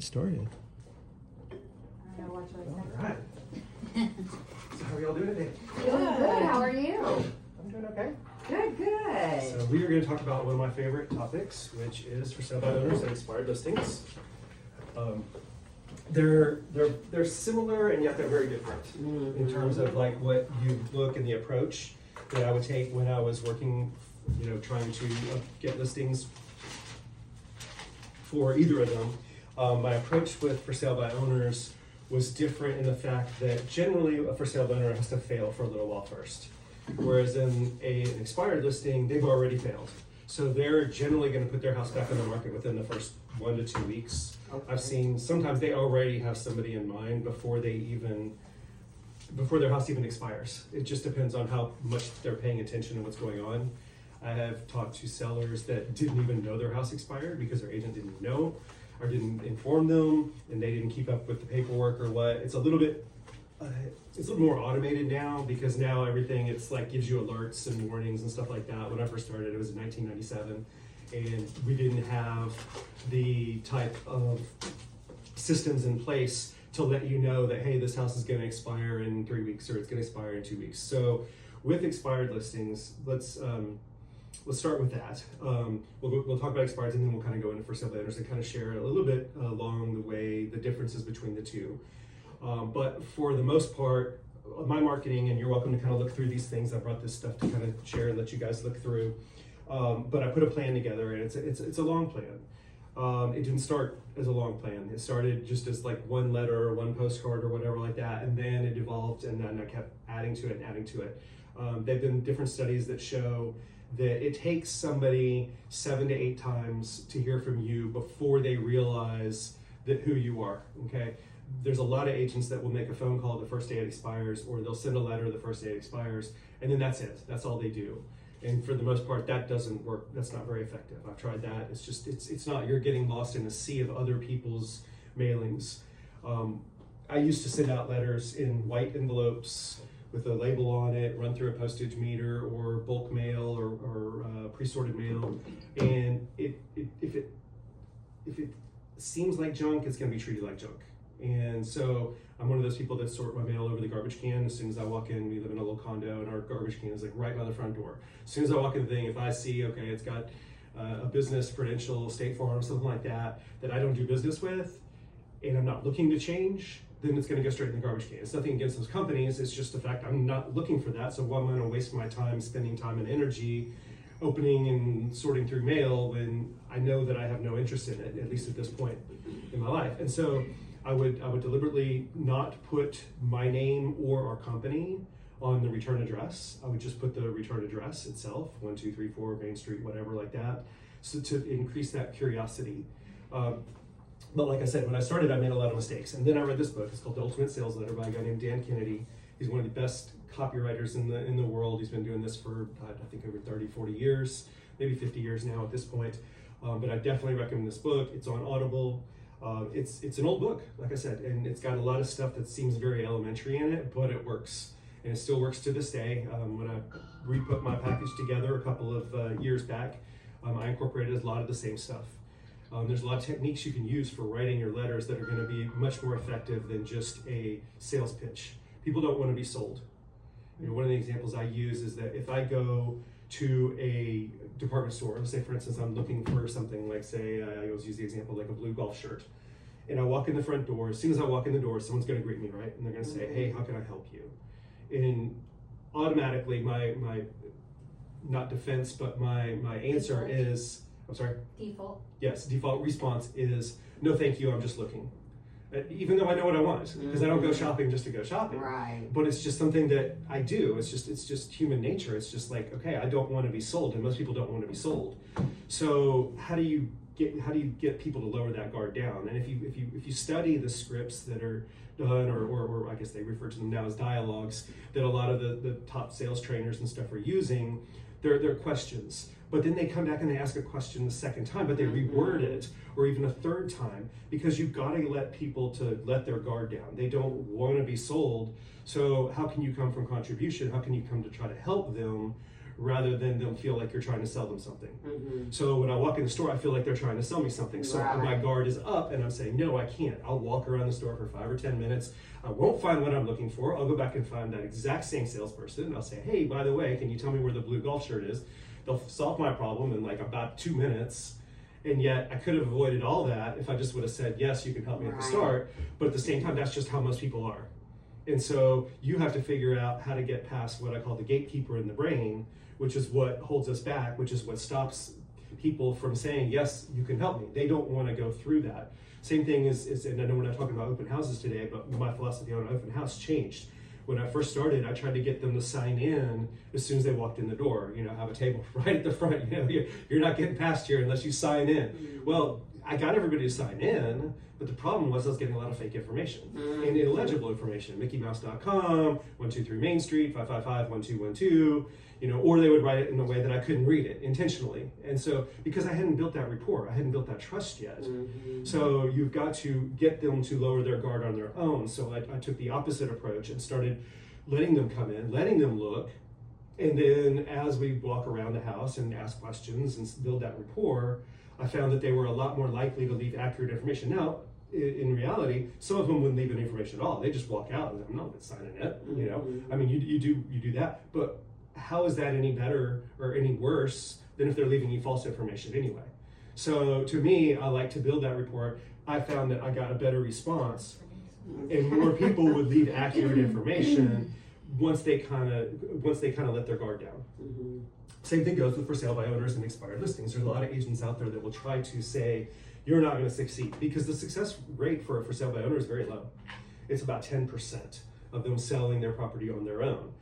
get started. All right. So how are y'all doing today? Doing good. How are you? I'm doing okay. Good. So we are going to talk about one of my favorite topics, which is for sale by owners and expired listings. They're similar and yet they're very different in terms of like what you look and the approach that I would take when I was working, trying to get listings for either of them. My approach with for sale by owners was different in the fact that generally a for sale by owner has to fail for a little while first. Whereas in an expired listing, they've already failed. So they're generally going to put their house back on the market within the first 1 to 2 weeks. Okay. I've seen sometimes they already have somebody in mind before their house even expires. It just depends on how much they're paying attention to what's going on. I have talked to sellers that didn't even know their house expired because their agent didn't know or didn't inform them, and they didn't keep up with the paperwork or what. It's a little bit more automated now because now everything, it's like gives you alerts and warnings and stuff like that. When I first started, it was in 1997, and we didn't have the type of systems in place to let you know that, hey, this house is gonna expire in 3 weeks or it's gonna expire in 2 weeks. So with expired listings, let's start with that. We'll talk about expireds and then we'll kind of go into for sale by owners and kind of share a little bit along the way the differences between the two. But for the most part, my marketing, and you're welcome to kind of look through these things. I brought this stuff to kind of share and let you guys look through. But I put a plan together, and it's a long plan. It didn't start as a long plan. It started just as like one letter or one postcard or whatever like that, and then it evolved, and then I kept adding to it and adding to it. There've been different studies that show that it takes somebody 7 to 8 times to hear from you before they realize that who you are, okay? There's a lot of agents that will make a phone call the first day it expires, or they'll send a letter the first day it expires, and then that's it. That's all they do. And for the most part, that doesn't work. That's not very effective. I've tried that. It's just, it's not, you're getting lost in a sea of other people's mailings. I used to send out letters in white envelopes with a label on it, run through a postage meter or bulk mail or pre-sorted mail. And if it seems like junk, it's gonna be treated like junk. And so I'm one of those people that sort my mail over the garbage can. As soon as I walk in, we live in a little condo and our garbage can is like right by the front door. As soon as I walk in the thing, if I see, okay, it's got a business, Prudential, State Farm, something like that I don't do business with, and I'm not looking to change, then it's gonna go straight in the garbage can. It's nothing against those companies, it's just the fact I'm not looking for that, so why am I gonna waste my time spending time and energy opening and sorting through mail when I know that I have no interest in it, at least at this point in my life. And so I would deliberately not put my name or our company on the return address. I would just put the return address itself, 1234 Main Street, whatever like that, so to increase that curiosity. But like I said, when I started, I made a lot of mistakes. And then I read this book. It's called The Ultimate Sales Letter by a guy named Dan Kennedy. He's one of the best copywriters in the world. He's been doing this for, I think, over 30, 40 years, maybe 50 years now at this point. But I definitely recommend this book. It's on Audible. It's an old book, like I said, and it's got a lot of stuff that seems very elementary in it, but it works. And it still works to this day. When I re-put my package together a couple of years back, I incorporated a lot of the same stuff. There's a lot of techniques you can use for writing your letters that are going to be much more effective than just a sales pitch. People don't want to be sold. One of the examples I use is that if I go to a department store, let's say for instance I'm looking for something like, say, I always use the example like a blue golf shirt, and I walk in the front door. As soon as I walk in the door, someone's going to greet me, right? And they're going to say, hey, how can I help you? And automatically my not defense, but my answer is, I'm sorry? Default. Yes, default response is, no thank you, I'm just looking. Even though I know what I want, because I don't go shopping just to go shopping. Right. But it's just something that I do. It's just human nature. It's just like, okay, I don't want to be sold, and most people don't want to be sold. So how do you get people to lower that guard down? And if you study the scripts that are done, or I guess they refer to them now as dialogues, that a lot of the top sales trainers and stuff are using, they're questions. But then they come back and they ask a question the second time, but they reword it, or even a third time, because you've got to let people to let their guard down. They don't want to be sold. So how can you come from contribution? How can you come to try to help them rather than them feel like you're trying to sell them something. Mm-hmm. So when I walk in the store, I feel like they're trying to sell me something. So Right. my guard is up and I'm saying, no, I can't. I'll walk around the store for 5 or 10 minutes. I won't find what I'm looking for. I'll go back and find that exact same salesperson. I'll say, hey, by the way, can you tell me where the blue golf shirt is? They'll solve my problem in like about 2 minutes. And yet I could have avoided all that if I just would have said, yes, you can help me at the Right. start. But at the same time, that's just how most people are. And so you have to figure out how to get past what I call the gatekeeper in the brain, which is what holds us back, which is what stops people from saying, yes, you can help me. They don't want to go through that. Same thing is, and I know we're not talking about open houses today, but my philosophy on an open house changed. When I first started, I tried to get them to sign in as soon as they walked in the door. You know, have a table right at the front. You know, you're not getting past here unless you sign in. Well, I got everybody to sign in, but the problem was I was getting a lot of fake information and illegible information. MickeyMouse.com, 123 Main Street, 555-1212. You know, or they would write it in a way that I couldn't read it intentionally. And so, because I hadn't built that rapport, I hadn't built that trust yet. Mm-hmm. So you've got to get them to lower their guard on their own. So I took the opposite approach and started letting them come in, letting them look. And then as we walk around the house and ask questions and build that rapport, I found that they were a lot more likely to leave accurate information. Now, in reality, some of them wouldn't leave any information at all. They just walk out and I'm not signing it. You know, I mean, you do that, but how is that any better or any worse than if they're leaving you false information anyway? So to me, I like to build that rapport. I found that I got a better response and more people would leave accurate information once they kind of let their guard down. Mm-hmm. Same thing goes with for sale by owners and expired listings. There's a lot of agents out there that will try to say you're not going to succeed because the success rate for sale by owner is very low. It's about 10% of them selling their property on their own.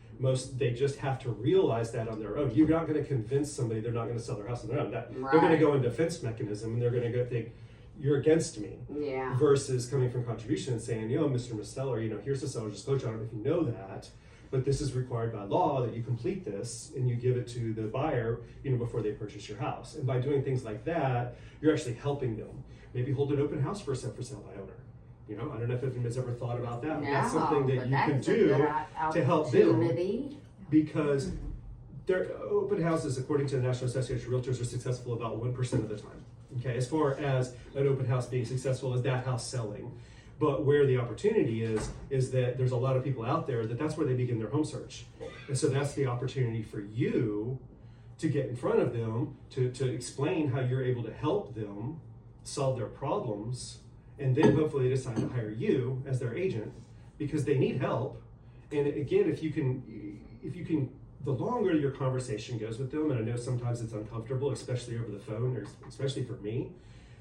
They just have to realize that on their own. You're not going to convince somebody they're not going to sell their house on their own. They're going to go in defense mechanism and they're going to go think, you're against me. Yeah. Versus coming from contribution and saying, Mr. Miss Seller, here's the seller's disclosure. I don't know if you know that, but this is required by law that you complete this and you give it to the buyer, before they purchase your house. And by doing things like that, you're actually helping them. Maybe hold an open house for sale by owner. I don't know if anyone's ever thought about that. No, That's something that you can is a do good to help them, opportunity. because their open houses, according to the National Association of Realtors, are successful about 1% of the time. Okay, as far as an open house being successful as that house selling. But where the opportunity is that there's a lot of people out there that's where they begin their home search. And so that's the opportunity for you to get in front of them, to explain how you're able to help them solve their problems, and then hopefully they decide to hire you as their agent because they need help. And again, if you can, the longer your conversation goes with them, and I know sometimes it's uncomfortable, especially over the phone, or especially for me.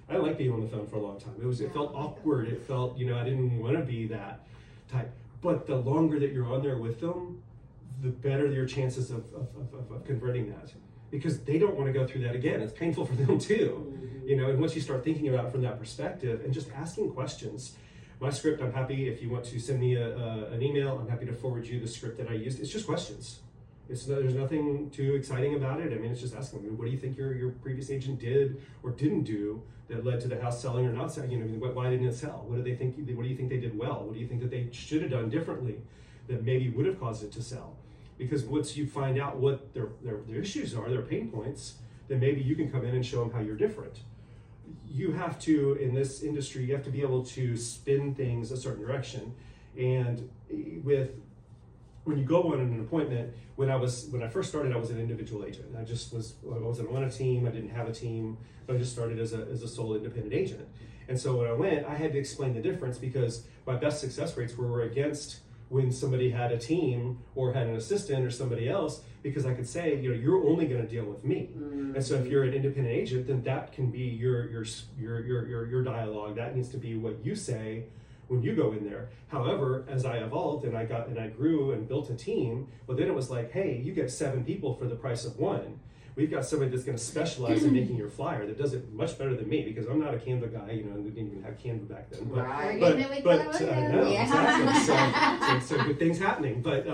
I didn't like being on the phone for a long time. It felt awkward. It felt, I didn't want to be that type. But the longer that you're on there with them, the better your chances of converting that. Because they don't want to go through that again. It's painful for them too. And once you start thinking about it from that perspective and just asking questions. My script, I'm happy if you want to send me an email, I'm happy to forward you the script that I used. It's just questions. There's nothing too exciting about it. I mean, it's just asking them, what do you think your previous agent did or didn't do that led to the house selling or not selling? Why didn't it sell? What do you think they did well? What do you think that they should have done differently that maybe would have caused it to sell? Because once you find out what their issues are, their pain points, then maybe you can come in and show them how you're different. You have to, in this industry, you have to be able to spin things a certain direction. And when you go on an appointment, when I first started, I was an individual agent. I wasn't on a team. I didn't have a team, but I just started as a sole independent agent. And so when I went, I had to explain the difference because my best success rates were against when somebody had a team or had an assistant or somebody else, because I could say, you're only going to deal with me. Mm-hmm. And so if you're an independent agent, then that can be your dialogue. That needs to be what you say when you go in there. However, as I evolved and I grew and built a team, well, then it was like, hey, you get 7 people for the price of 1. We've got somebody that's going to specialize in making your flyer that does it much better than me, because I'm not a Canva guy, and we didn't even have Canva back then. But, right. Exactly. So good things happening. But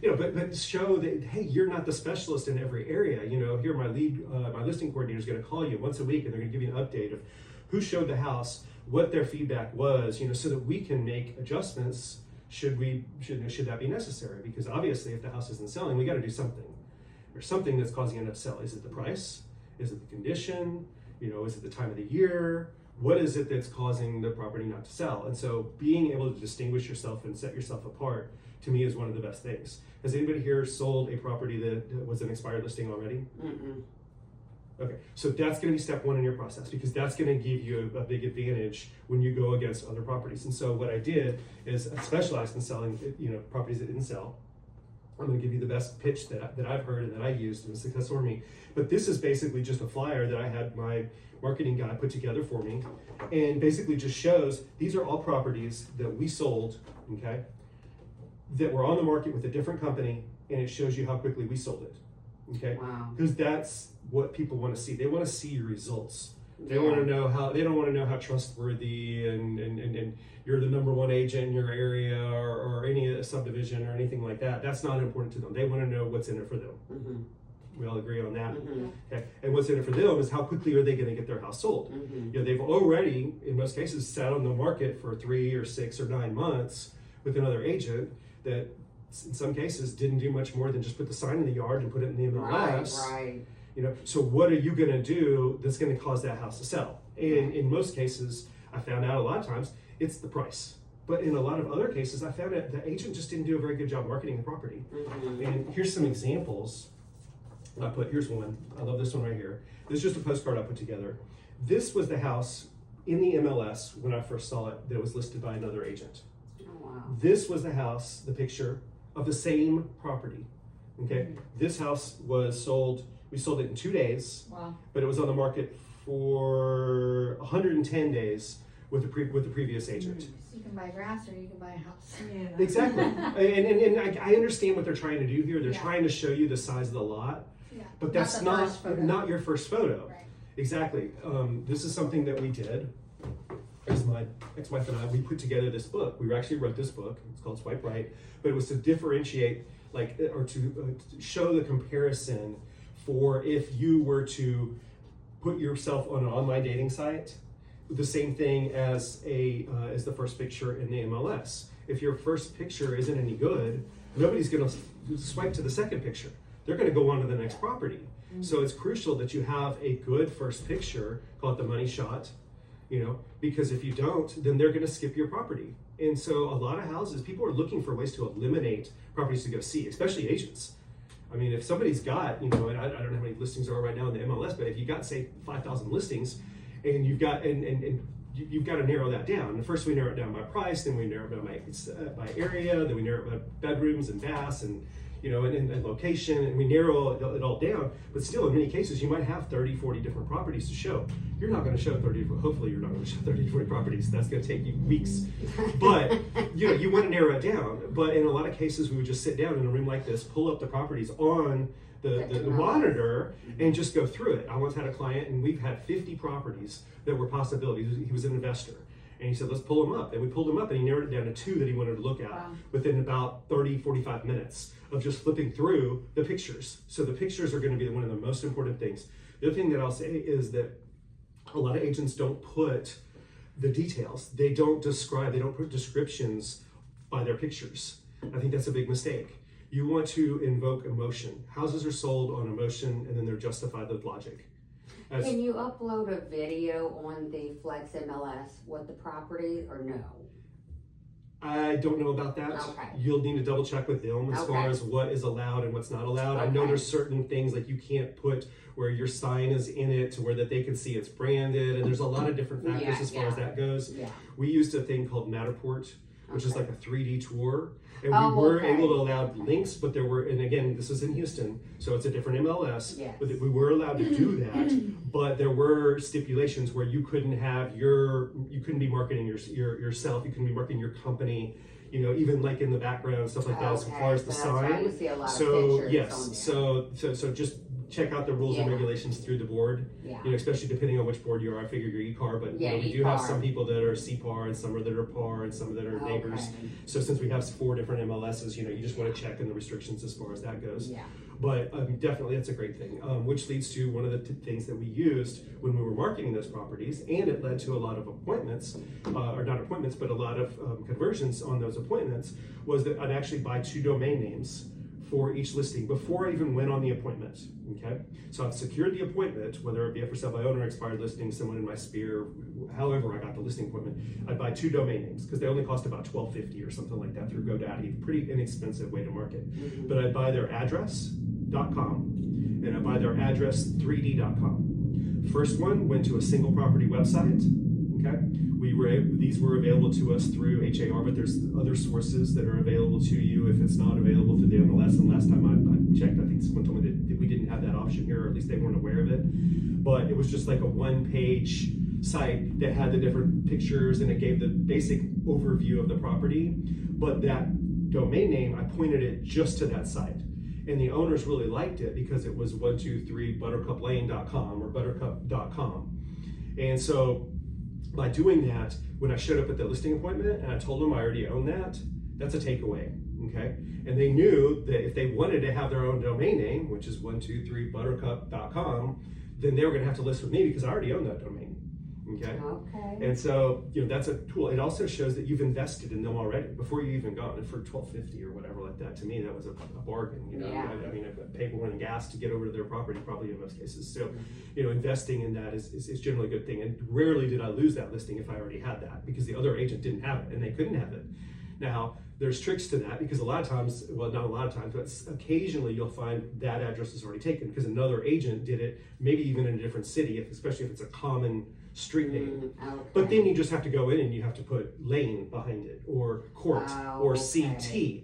but show that, hey, you're not the specialist in every area. Here my listing coordinator is going to call you once a week, and they're going to give you an update of who showed the house, what their feedback was, so that we can make adjustments should that be necessary. Because obviously, if the house isn't selling, we got to do something. there's something that's causing it to sell. Is it the price? Is it the condition? Is it the time of the year? What is it that's causing the property not to sell? And so being able to distinguish yourself and set yourself apart, to me, is one of the best things. Has anybody here sold a property that was an expired listing already? Mm-mm. Okay, so that's going to be step one in your process, because that's going to give you a big advantage when you go against other properties. And so what I did is I specialized in selling, properties that didn't sell. I'm going to give you the best pitch that I've heard and that I used and was successful for me. But this is basically just a flyer that I had my marketing guy put together for me, and basically just shows these are all properties that we sold, okay, that were on the market with a different company, and it shows you how quickly we sold it. Okay, Wow. because that's what people want to see. They want to see your results. They Yeah. want to know how. They don't want to know how trustworthy and you're the number one agent in your area or any subdivision or anything like that. That's not important to them. They want to know what's in it for them. Mm-hmm. We all agree on that. Mm-hmm. Okay, and what's in it for them is how quickly are they going to get their house sold. Mm-hmm. They've already, in most cases, sat on the market for 3 or 6 or 9 months with another agent that, in some cases, didn't do much more than just put the sign in the yard and put it in the MLS. Right. So what are you going to do that's going to cause that house to sell? And in most cases, I found out a lot of times it's the price. But in a lot of other cases, I found that the agent just didn't do a very good job marketing the property. Mm-hmm. And here's some examples. Here's one. I love this one right here. This is just a postcard I put together. This was the house in the MLS when I first saw it that was listed by another agent. Oh, wow. This was the house, the picture of the same property. Okay, this house was sold. We sold it in 2 days. Wow. But it was on the market for 110 days with the previous agent. So you can buy grass or you can buy a house. Yeah. Exactly, and I understand what they're trying to do here. They're Yeah. trying to show you the size of the lot, Yeah. but that's the not first photo. not your first photo. Right. Exactly. This is something that we did. As my ex-wife and I, we put together this book. We actually wrote this book. It's called Swipe Right, but it was to differentiate, to show the comparison for if you were to put yourself on an online dating site, the same thing as as the first picture in the MLS. If your first picture isn't any good, nobody's going to swipe to the second picture. They're going to go on to the next property. So it's crucial that you have a good first picture, call it the money shot, because if you don't, then they're going to skip your property. And so a lot of houses, people are looking for ways to eliminate properties to go see, especially agents. I mean, if somebody's got, and I don't know how many listings there are right now in the MLS, but if you got, say, 5,000 listings, and you've got, and you've got to narrow that down. And first we narrow it down by price, then we narrow it down by area, then we narrow it by bedrooms and baths and and location, and we narrow it all down. But still, in many cases, you might have 30, 40 different properties to show. You're not going to show 30, hopefully you're not going to show 30 to 40 properties. That's going to take you weeks. But, you want to narrow it down. But in a lot of cases, we would just sit down in a room like this, pull up the properties on the monitor, and just go through it. I once had a client, and we've had 50 properties that were possibilities. He was an investor. And he said, let's pull them up. And we pulled them up, and he narrowed it down to 2 that he wanted to look at within about 30, 45 minutes of just flipping through the pictures. So the pictures are going to be one of the most important things. The other thing that I'll say is that a lot of agents don't put the details. They don't put descriptions by their pictures. I think that's a big mistake. You want to invoke emotion. Houses are sold on emotion, and then they're justified with logic. Can you upload a video on the Flex MLS with the property or no? I don't know about that. Okay. You'll need to double check with them as far as what is allowed and what's not allowed. I know Okay. there's certain things like you can't put where your sign is in it to where that they can see it's branded, and there's a lot of different factors Yeah, as far as that goes. Yeah. We used a thing called Matterport, which is Okay. like a 3D tour. And Oh, we were okay. able to allow links, but there were, and again, this is in Houston, so it's a different MLS, Yes. but we were allowed to do that, but there were stipulations where you couldn't be marketing yourself, you couldn't be marketing your company, even like in the background, stuff like that, as far as the so that's why sign. you see a lot of So pictures yes, on there. so just check out the rules and Yeah. regulations through the board. Yeah. Especially depending on which board you are. I figure you're E-Car, but Yeah, we do have E-Car. some people that are C-Par and some that are PAR and some that are neighbors. Okay. So since we have 4 different MLSs, you just want to check in the restrictions as far as that goes. Yeah. But definitely that's a great thing, which leads to one of the things that we used when we were marketing those properties, and it led to a lot of appointments, or not appointments, but a lot of conversions on those appointments, was that I'd actually buy 2 domain names for each listing before I even went on the appointment, okay? So I've secured the appointment, whether it be for sale by owner, expired listing, someone in my sphere, however I got the listing appointment. I buy 2 domain names because they only cost about $12.50 or something like that through GoDaddy, pretty inexpensive way to market. But I buy their address.com and I buy their address3d.com. First one went to a single property website, okay? These were available to us through HAR, but there's other sources that are available to you if it's not available through the MLS. And last time I checked, I think someone told me that we didn't have that option here, or at least they weren't aware of it. But it was just like a 1-page site that had the different pictures and it gave the basic overview of the property. But that domain name, I pointed it just to that site. And the owners really liked it because it was 123buttercuplane.com or buttercup.com. And so by doing that, when I showed up at the listing appointment and I told them I already own that, that's a takeaway, okay? And they knew that if they wanted to have their own domain name, which is 123buttercup.com, then they were gonna have to list with me because I already own that domain, okay? Okay. And so, that's a tool. It also shows that you've invested in them already before you even got it for $12.50 or whatever like that. To me, that was a bargain, Yeah. I mean, I've paid more than gas to get over to their property probably in most cases. So, investing in that is generally a good thing. And rarely did I lose that listing if I already had that because the other agent didn't have it and they couldn't have it. Now, there's tricks to that because a lot of times, well, not a lot of times, but occasionally you'll find that address is already taken because another agent did it, maybe even in a different city, especially if it's a common street name. Okay. But then you just have to go in and you have to put lane behind it or court or okay. CT,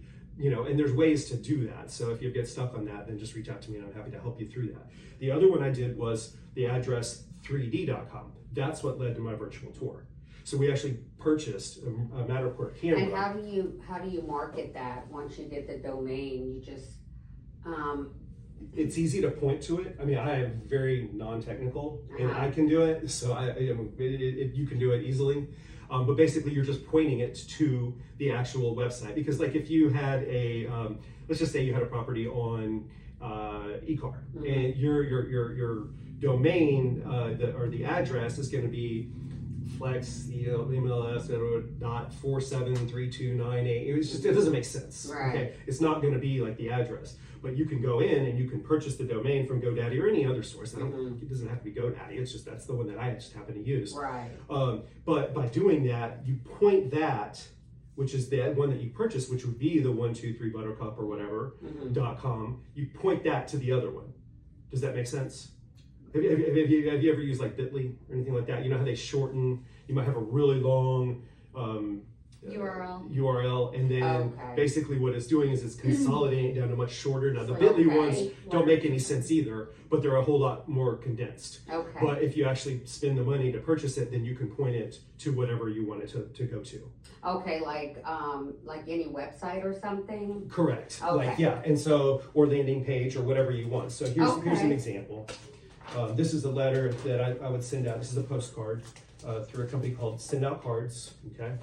and there's ways to do that. So if you get stuck on that, then just reach out to me and I'm happy to help you through that. The other one I did was the address 3d.com. That's what led to my virtual tour. So we actually purchased a Matterport camera. And how do you market that once you get the domain? You just It's easy to point to it. I mean, I am very non-technical and I can do it, so you can do it easily. But basically, you're just pointing it to the actual website because, like, if you had let's just say you had a property on eCar, and your domain or the address is going to be flex MLS.473298. It doesn't make sense. Right. Okay, it's not going to be like the address. But you can go in and you can purchase the domain from GoDaddy or any other source. It doesn't have to be GoDaddy. It's just that's the one that I just happen to use. right. But by doing that, you point that, which is the one that you purchased, which would be the 123buttercup or whatever .com. You point that to the other one. Does that make sense? Have you ever used like Bitly or anything like that? You know how they shorten. You might have a really long URL, and then basically what it's doing is it's consolidating it down to much shorter. Now the Bitly ones don't make any sense either, but they're a whole lot more condensed. Okay. But if you actually spend the money to purchase it, then you can point it to whatever you want it to go to. Okay, like any website or something? Correct. Okay. And so, or landing page or whatever you want. So here's an example. This is a letter that I would send out. This is a postcard through a company called Send Out Cards, okay?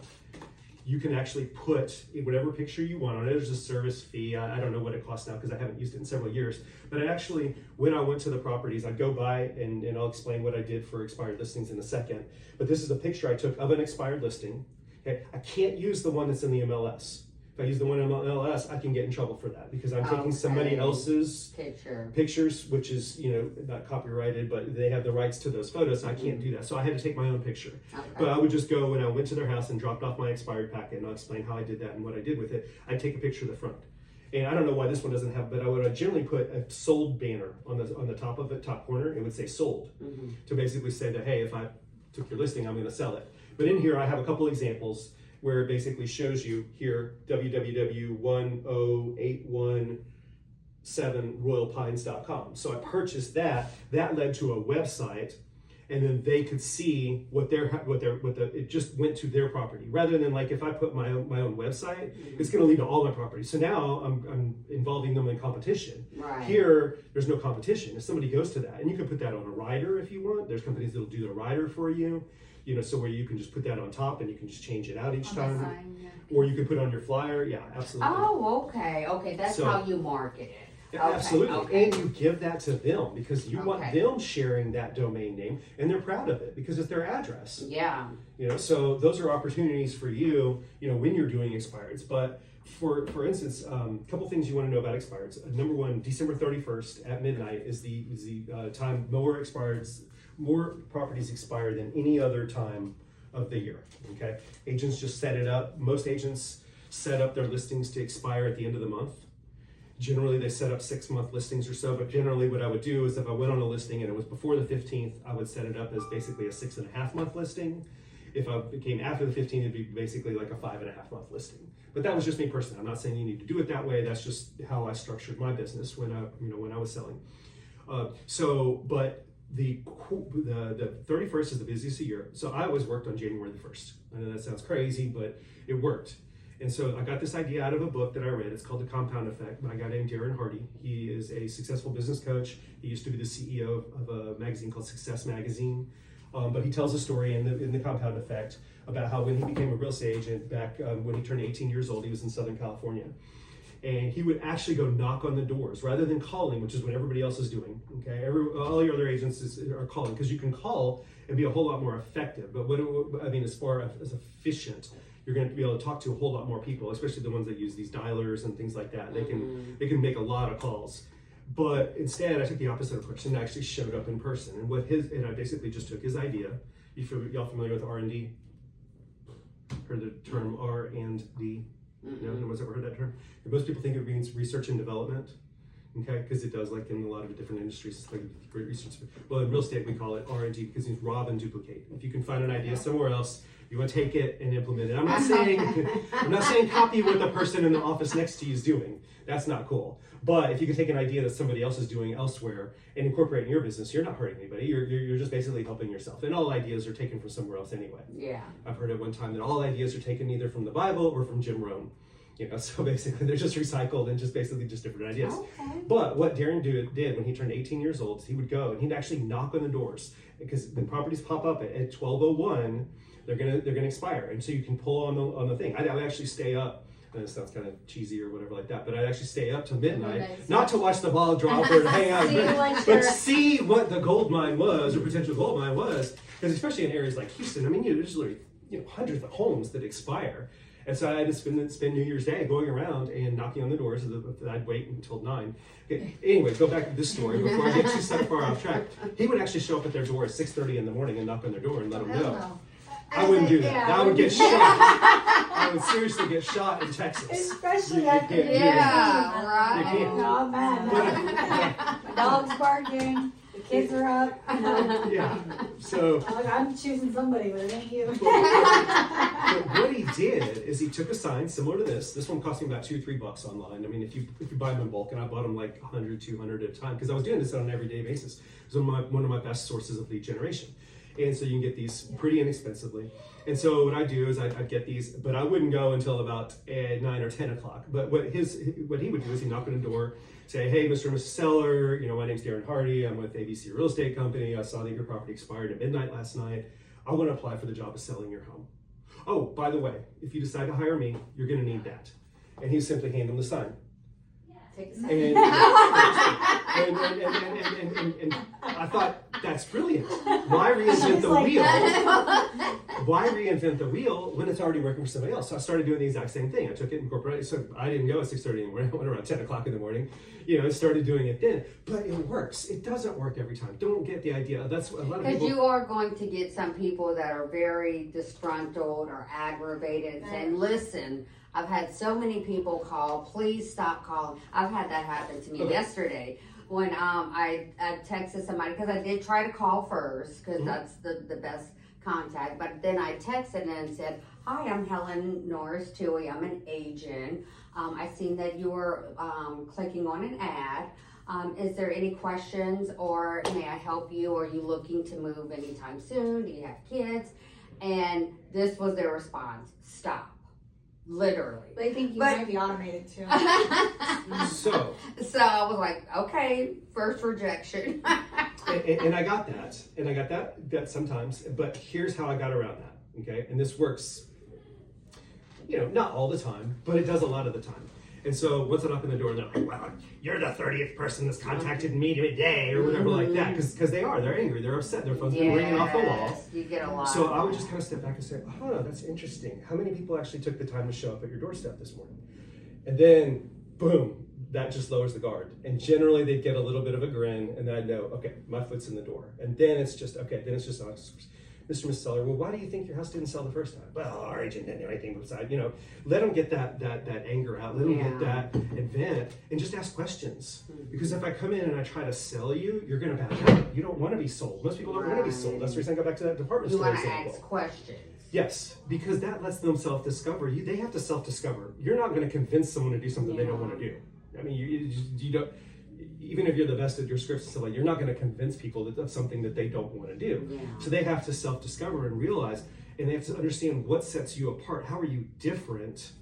You can actually put whatever picture you want on it. There's a service fee. I don't know what it costs now because I haven't used it in several years. But when I went to the properties, I'd go by and I'll explain what I did for expired listings in a second. But this is a picture I took of an expired listing. Okay, I can't use the one that's in the MLS. If I use the one in MLS, I can get in trouble for that because I'm taking somebody else's pictures, which is, not copyrighted, but they have the rights to those photos. So I can't do that. So I had to take my own picture. Okay. But I would just go when I went to their house and dropped off my expired packet, and I'll explain how I did that and what I did with it. I'd take a picture of the front. And I don't know why this one doesn't have, but I would generally put a sold banner on the top of it, top corner. It would say sold to basically say that, hey, if I took your listing, I'm going to sell it. But in here, I have a couple examples where it basically shows you here www.10817royalpines.com. So I purchased that. That led to a website, and then they could see it just went to their property rather than like if I put my own website, it's going to lead to all my properties. So now I'm involving them in competition. Right. Here, there's no competition. If somebody goes to that, and you can put that on a rider if you want. There's companies that'll do the rider for you. So where you can just put that on top and you can just change it out each time. Sign, Or you can put it on your flyer. Yeah, absolutely. Oh, okay. Okay, that's how you market it. Yeah, Okay, absolutely. okay. And you give that to them because you want Okay. them sharing that domain name, and they're proud of it because it's their address. Yeah. So those are opportunities for you, when you're doing expireds. But for instance, a couple things you want to know about expireds. Number one, December 31st at midnight is the time more properties expire than any other time of the year. Okay, agents just set it up. Most agents set up their listings to expire at the end of the month. Generally, they set up 6-month listings or so, but generally what I would do is if I went on a listing and it was before the 15th, I would set it up as basically a 6.5-month listing. If it came after the 15th, it'd be basically like a 5.5-month listing. But that was just me personally. I'm not saying you need to do it that way. That's just how I structured my business when I was selling. But the 31st is the busiest of the year. So I always worked on January the 1st. I know that sounds crazy, but it worked. And so I got this idea out of a book that I read. It's called The Compound Effect by a guy named Darren Hardy. He is a successful business coach. He used to be the CEO of a magazine called Success Magazine. But he tells a story in the Compound Effect about how when he became a real estate agent back when he turned 18 years old, he was in Southern California. And he would actually go knock on the doors rather than calling, which is what everybody else is doing. Okay, all your other agents are calling because you can call and be a whole lot more effective. But as far as efficient, you're going to be able to talk to a whole lot more people, especially the ones that use these dialers and things like that. They can make a lot of calls. But instead, I took the opposite approach and actually showed up in person. And I basically just took his idea. Y'all familiar with R&D? Heard the term R&D? No one's ever heard that term? And most people think it means research and development. Okay, because it does, like in a lot of different industries, it's like great research. Well, in real estate, we call it R&D because it means rob and duplicate. If you can find an idea somewhere else, you want to take it and implement it. I'm not saying copy what the person in the office next to you is doing. That's not cool. But if you can take an idea that somebody else is doing elsewhere and incorporate it in your business, you're not hurting anybody. You're just basically helping yourself. And all ideas are taken from somewhere else anyway. Yeah. I've heard at one time that all ideas are taken either from the Bible or from Jim Rohn. So basically they're just recycled and just different ideas. Okay. But what Darren did when he turned 18 years old, he would go and he'd actually knock on the doors because when properties pop up at 12:01, they're gonna expire, and so you can pull on the thing. I would actually stay up. And it sounds kind of cheesy or whatever like that, but I'd actually stay up till midnight, not to watch the ball drop or to hang out, but see what the gold mine was or potential gold mine was, because especially in areas like Houston, I mean, there's literally hundreds of homes that expire. And so I had to spend New Year's Day going around and knocking on the doors. I'd wait until 9. Okay, anyway, go back to this story before I get too far off track. He would actually show up at their door at 6:30 in the morning and knock on their door and let them know. I wouldn't do that. Yeah. I would get shot. I would seriously get shot in Texas. Especially You after can't do Yeah, You right. can't. Oh man, the dog's barking, the kids are up. Yeah. So I'm choosing somebody, but it ain't you. but what he did is he took a sign similar to this. This one cost me about $2-3 online. I mean, if you buy them in bulk, and I bought them like 100, 200 at a time because I was doing this on an everyday basis. It was one of my best sources of lead generation. And so you can get these pretty inexpensively. And so what I do is I'd get these, but I wouldn't go until about 9 or 10 o'clock. But what he would do is he'd knock on the door, say, hey, Mr. and Mrs. Seller, my name's Darren Hardy. I'm with ABC Real Estate Company. I saw that your property expired at midnight last night. I want to apply for the job of selling your home. Oh, by the way, if you decide to hire me, you're going to need that. And he simply hand them the sign. Take a And I thought, that's brilliant. Why reinvent the wheel? Why reinvent the wheel when it's already working for somebody else? So I started doing the exact same thing. I took it and incorporated it. So I didn't go at 6:30 in the morning. I went around 10 o'clock in the morning. I started doing it then. But it works. It doesn't work every time. Don't get the idea. That's a lot of Because people. you are going to get some people that are very disgruntled or aggravated and saying, listen, I've had so many people call, please stop calling. I've had that happen to me yesterday when I texted somebody, because I did try to call first, because that's the best contact. But then I texted and said, hi, I'm Helen Norris Toohey. I'm an agent. I seen that you were clicking on an ad. Is there any questions, or may I help you? Are you looking to move anytime soon? Do you have kids? And this was their response: stop. Literally. They think you But- might be automated too. So I was like, okay, first rejection. and I got that. And I got that sometimes. But here's how I got around that. Okay. And this works, not all the time, but it does a lot of the time. And so once I knock on the door, they're like, well, you're the 30th person that's contacted me today or whatever like that. Because they're angry, they're upset, their phone's been ringing off the wall. You get a lot. So I would just kind of step back and say, oh, that's interesting. How many people actually took the time to show up at your doorstep this morning? And then, boom, that just lowers the guard. And generally they'd get a little bit of a grin, and then I'd know, okay, my foot's in the door. And then it's just, Mr. and Mrs. Seller, well, why do you think your house didn't sell the first time? Well, our agent didn't do anything besides, let them get that anger out, let them get that and vent, and just ask questions. Because if I come in and I try to sell you, you're going to back out. You don't want to be sold. Most people don't want to be sold. That's the reason I go back to that department store. You want to ask questions. Yes, because that lets them self-discover. They have to self-discover. You're not going to convince someone to do something they don't want to do. I mean, you don't. Even if you're the best at your scripts and stuff like, you're not going to convince people that that's something that they don't want to do. Yeah. So they have to self-discover and realize, and they have to understand what sets you apart. How are you different?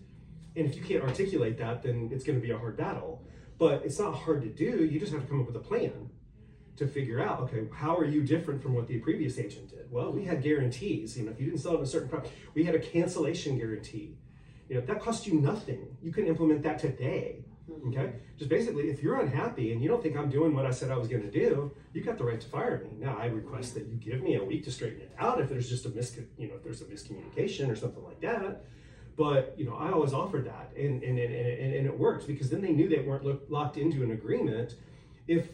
And if you can't articulate that, then it's going to be a hard battle. But it's not hard to do. You just have to come up with a plan to figure out, okay, how are you different from what the previous agent did? Well, we had guarantees. If you didn't sell it in a certain price, we had a cancellation guarantee. That cost you nothing. You can implement that today. Okay, just basically, if you're unhappy and you don't think I'm doing what I said I was going to do, you've got the right to fire me. Now, I request that you give me a week to straighten it out if there's just if there's a miscommunication or something like that. But I always offered that, and it works because then they knew they weren't locked into an agreement. If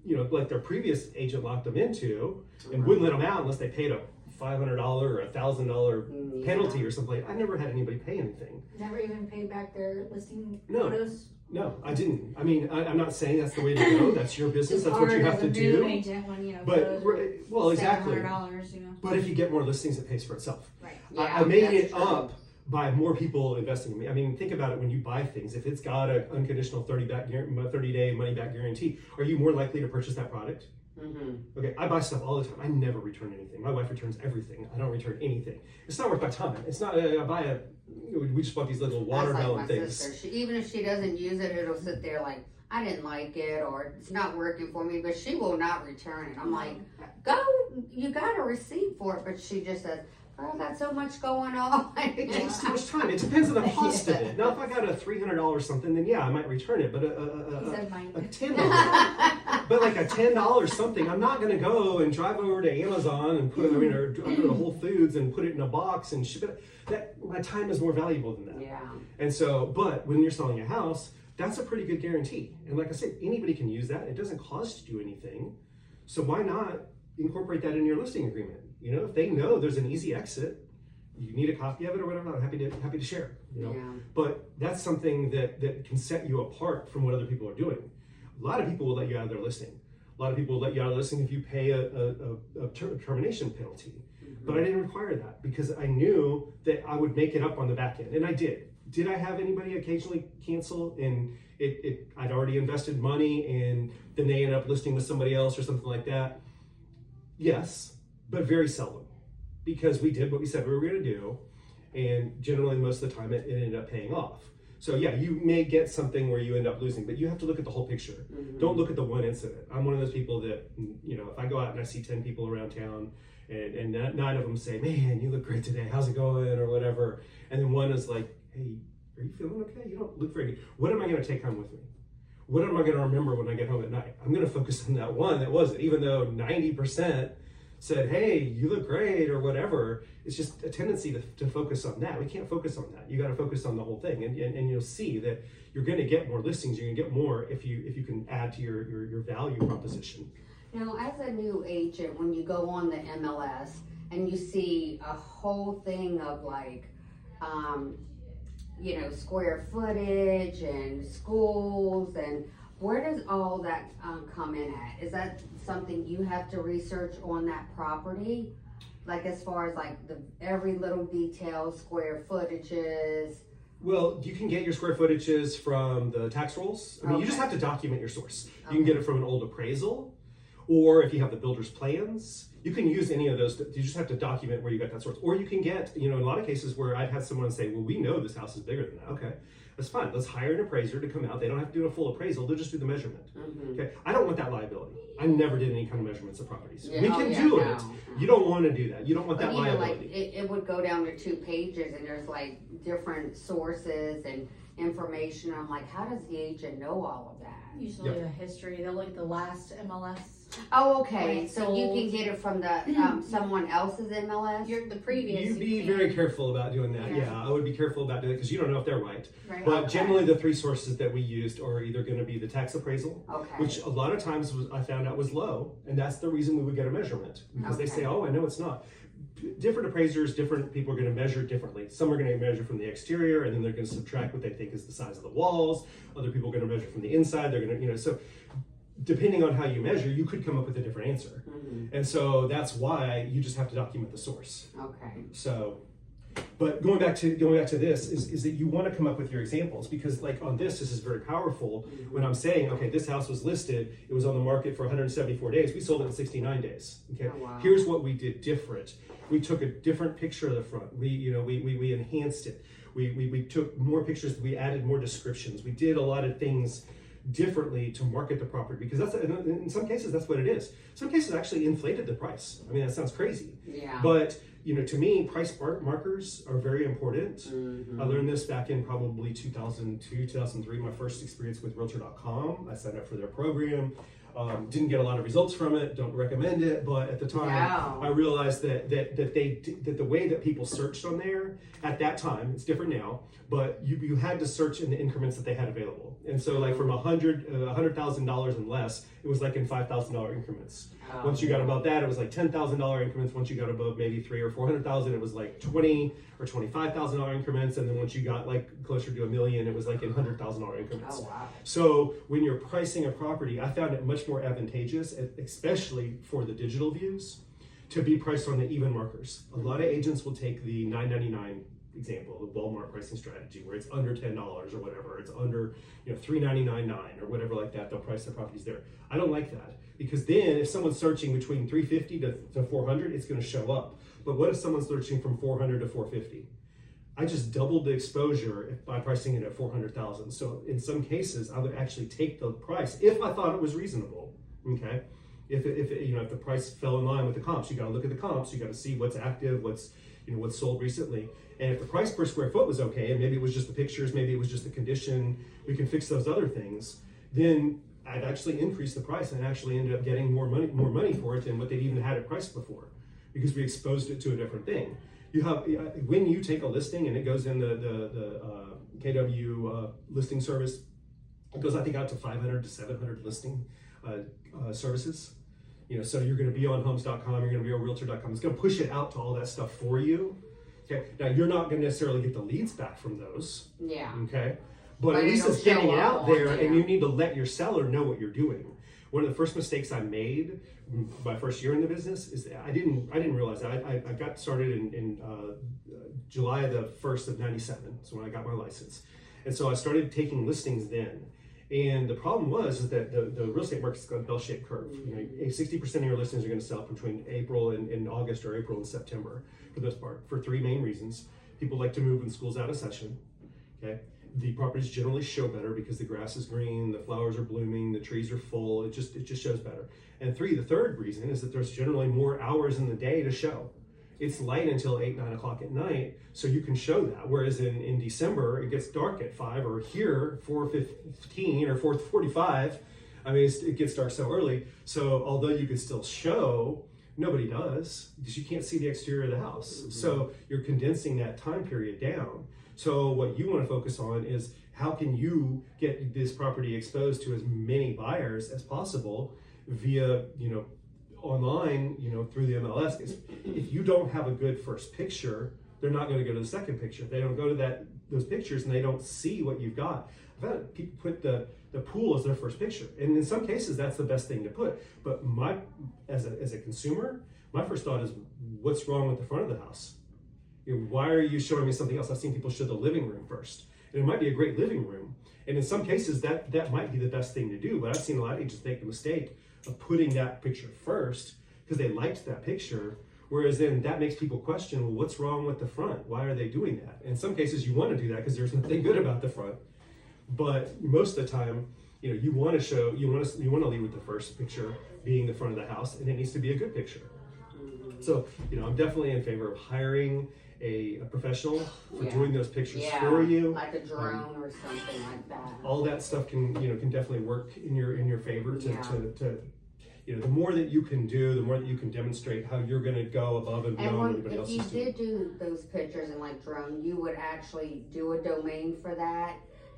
like their previous agent locked them into and wouldn't let them out unless they paid a $500 or $1,000 penalty or something. I never had anybody pay anything. Never even paid back their listing No. photos? No, I didn't. I mean, I'm not saying that's the way to go. That's your business. That's what you have to do. Agent when, But well, exactly. $700, But if you get more listings, it pays for itself. Right. Yeah, I made that's it true. up by more people investing in me. I mean, think about it when you buy things. If it's got an unconditional 30-day money-back guarantee, are you more likely to purchase that product? Mm-hmm. Okay, I buy stuff all the time. I never return anything. My wife returns everything. I don't return anything. It's not worth my time. It's not. I buy we just bought these little watermelon That's like my things. sister. Even if she doesn't use it, it'll sit there like, I didn't like it or it's not working for me, but she will not return it. I'm like, go, you got a receipt for it, but she just says, girl, got so much going on. It takes too much time. It depends on the cost of it. Now, if I got a $300 something, then yeah, I might return it. But a $10, but like a $10 something, I'm not going to go and drive over to Amazon and put it, or go to Whole Foods and put it in a box and ship it. My time is more valuable than that. Yeah. And so, but when you're selling a house, that's a pretty good guarantee. And like I said, anybody can use that. It doesn't cost you anything. So why not incorporate that in your listing agreement? If they know there's an easy exit, you need a copy of it or whatever, I'm happy to share. Yeah. But that's something that can set you apart from what other people are doing. A lot of people will let you out of their listing. A lot of people will let you out of the listing if you pay a termination penalty. But I didn't require that because I knew that I would make it up on the back end, and I did. Did I have anybody occasionally cancel and I'd already invested money and then they ended up listing with somebody else or something like that? Yes, but very seldom, because we did what we said we were going to do, and generally most of the time it ended up paying off. So yeah, you may get something where you end up losing, but you have to look at the whole picture. Don't look at the one incident. I'm one of those people that, if I go out and I see 10 people around town and 9 of them say, man, you look great today, how's it going, or whatever, and then one is like, hey, are you feeling okay? You don't look very good. What am I going to take home with me? What am I going to remember when I get home at night? I'm going to focus on that one that wasn't, even though 90% said, hey, you look great, or whatever. It's just a tendency to focus on that. We can't focus on that. You got to focus on the whole thing, and you'll see that you're going to get more listings. You're going to get more if you can add to your value proposition. Now, as a new agent, when you go on the MLS and you see a whole thing of like, square footage and schools, and where does all that come in at? Is that something you have to research on that property? Like as far as like every little detail, square footages? Well, you can get your square footages from the tax rolls. I mean, you just have to document your source. You can get it from an old appraisal, or if you have the builder's plans, you can use any of those. You just have to document where you got that source. Or you can get, in a lot of cases where I've had someone say, well, we know this house is bigger than that. Okay, that's fine. Let's hire an appraiser to come out. They don't have to do a full appraisal. They'll just do the measurement. Okay, I don't want that liability. I never did any kind of measurements of properties. Yeah, We can do it. You don't want to do that. You don't want that But even liability. like, it would go down to 2 pages and there's like different sources and information. I'm like, how does the agent know all of that? Usually a history, they'll look at the last MLS. Oh, okay, Right, so you sold. can get it from the, someone else's MLS? The previous. You be can. very careful about doing that. Yeah. Yeah, I would be careful about doing it because you don't know if they're right. Right. But Okay. generally, the 3 sources that we used are either going to be the tax appraisal, Okay. which a lot of times I found out was low, and that's the reason we would get a measurement because they Okay. say, "Oh, I know it's not." Different appraisers, different people are going to measure differently. Some are going to measure from the exterior, and then they're going to subtract what they think is the size of the walls. Other people are going to measure from the inside. They're going to, so depending on how you measure, you could come up with a different answer. And so that's why you just have to document the source. Okay. So, but going back to this is that you want to come up with your examples because like on this is very powerful when I'm saying, okay, this house was listed, it was on the market for 174 days, we sold it in 69 days. Okay, Oh, wow. here's what we did different. We took a different picture of the front. We enhanced it. We took more pictures. We added more descriptions. We did a lot of things differently to market the property because that's in some cases that's what it is. Some cases actually inflated the price. I mean that sounds crazy. Yeah. But to me, price markers are very important. I learned this back in probably 2002, 2003, my first experience with Realtor.com. I signed up for their program. Didn't get a lot of results from it. Don't recommend it. But at the time, No. I realized that the way that people searched on there at that time, it's different now. But you had to search in the increments that they had available. And so, like from $100,000 and less, it was like in $5,000 increments. Once you got above that, it was like $10,000 increments. Once you got above maybe $300,000 or $400,000, it was like $20,000 or $25,000 increments. And then once you got like closer to $1 million, it was like in $100,000 increments. Oh, wow. So when you're pricing a property, I found it much more advantageous, especially for the digital views, to be priced on the even markers. A lot of agents will take the $9.99 example, the Walmart pricing strategy, where it's under $10 or whatever, it's under $3.99.9 or whatever like that. They'll price their properties there. I don't like that because then if someone's searching between $350 to $400, it's going to show up. But what if someone's searching from $400 to $450? I just doubled the exposure by pricing it at $400,000. So in some cases, I would actually take the price if I thought it was reasonable. Okay, if the price fell in line with the comps, you got to look at the comps. You got to see what's active, what's sold recently. And if the price per square foot was okay, and maybe it was just the pictures, maybe it was just the condition, we can fix those other things. Then I'd actually increase the price and actually ended up getting more money for it than what they'd even had it priced before, because we exposed it to a different thing. You have when you take a listing and it goes in the KW listing service, it goes I think out to 500 to 700 listing services. So you're going to be on homes.com, you're going to be on realtor.com. It's going to push it out to all that stuff for you. Okay. Now you're not going to necessarily get the leads back from those. Yeah. Okay. But But at least it'll it's getting show it up out on there, there. and you need to let your seller know what you're doing. One of the first mistakes I made my first year in the business is that I didn't realize that. I got started in July the 1st of 97. So when I got my license. And so I started taking listings then. And the problem was that the real estate market's got a bell-shaped curve. 60% of your listings are going to sell between April and August or April and September for this part, for 3 main reasons. People like to move when school's out of session. Okay. The properties generally show better because the grass is green, the flowers are blooming, the trees are full. It just shows better. And the third reason is that there's generally more hours in the day to show. It's light until 8, 9 o'clock at night, so you can show that. Whereas in December, it gets dark at 5, or here, 4:15 or 4:45. I mean, it gets dark so early. So although you can still show, nobody does because you can't see the exterior of the house. Mm-hmm. So you're condensing that time period down. So what you want to focus on is how can you get this property exposed to as many buyers as possible via, online, through the MLS. Because if you don't have a good first picture, they're not going to go to the second picture. If they don't go to those pictures and they don't see what you've got. I've had people put the pool as their first picture, and in some cases that's the best thing to put. But as a consumer, my first thought is, what's wrong with the front of the house? Why are you showing me something else? I've seen people show the living room first, and it might be a great living room, and in some cases that might be the best thing to do. But I've seen a lot of agents make the mistake of putting that picture first because they liked that picture. Whereas then that makes people question, well, what's wrong with the front? Why are they doing that? In some cases, you want to do that because there's nothing good about the front. But most of the time, you want to show, you want to lead with the first picture being the front of the house, and it needs to be a good picture. So, I'm definitely in favor of hiring a professional for doing those pictures for you. Like a drone or something like that. All that stuff can definitely work in your favor to the more that you can do, the more that you can demonstrate how you're going to go above and beyond what everybody else is doing. If you did do those pictures in like drone, you would actually do a domain for that,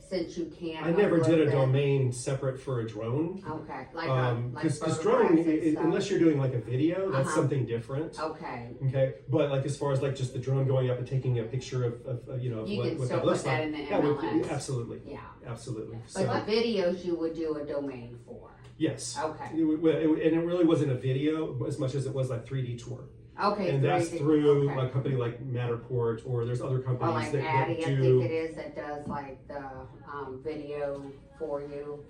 since you can't. I never did a domain separate for a drone. Okay, because drone, unless you're doing like a video, that's something different. Okay. Okay, but like as far as like just the drone going up and taking a picture of what that looks like, in the MLS. Absolutely. Yeah. Absolutely. But the videos you would do a domain for. Yes. Okay. And it really wasn't a video as much as it was like 3D tour. Okay. And that's through a company like Matterport, or there's other companies or like that Addy, do. I think it is, that does like the video for you.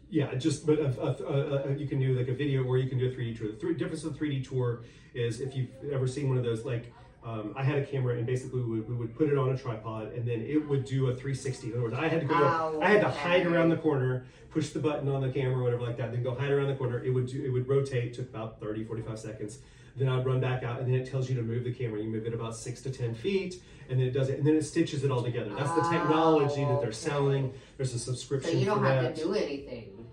Yeah, you can do like a video, or you can do a 3D tour. The difference with 3D tour is, if you've ever seen one of those, like I had a camera, and basically we would put it on a tripod, and then it would do a 360. In other words, I had to hide around the corner, push the button on the camera or whatever like that, then go hide around the corner. It would rotate, took about 30-45 seconds. Then I'd run back out, and then it tells you to move the camera. You move it about 6 to 10 feet, and then it does it, and then it stitches it all together. That's the technology that they're selling. There's a subscription for that. So you don't have to do anything.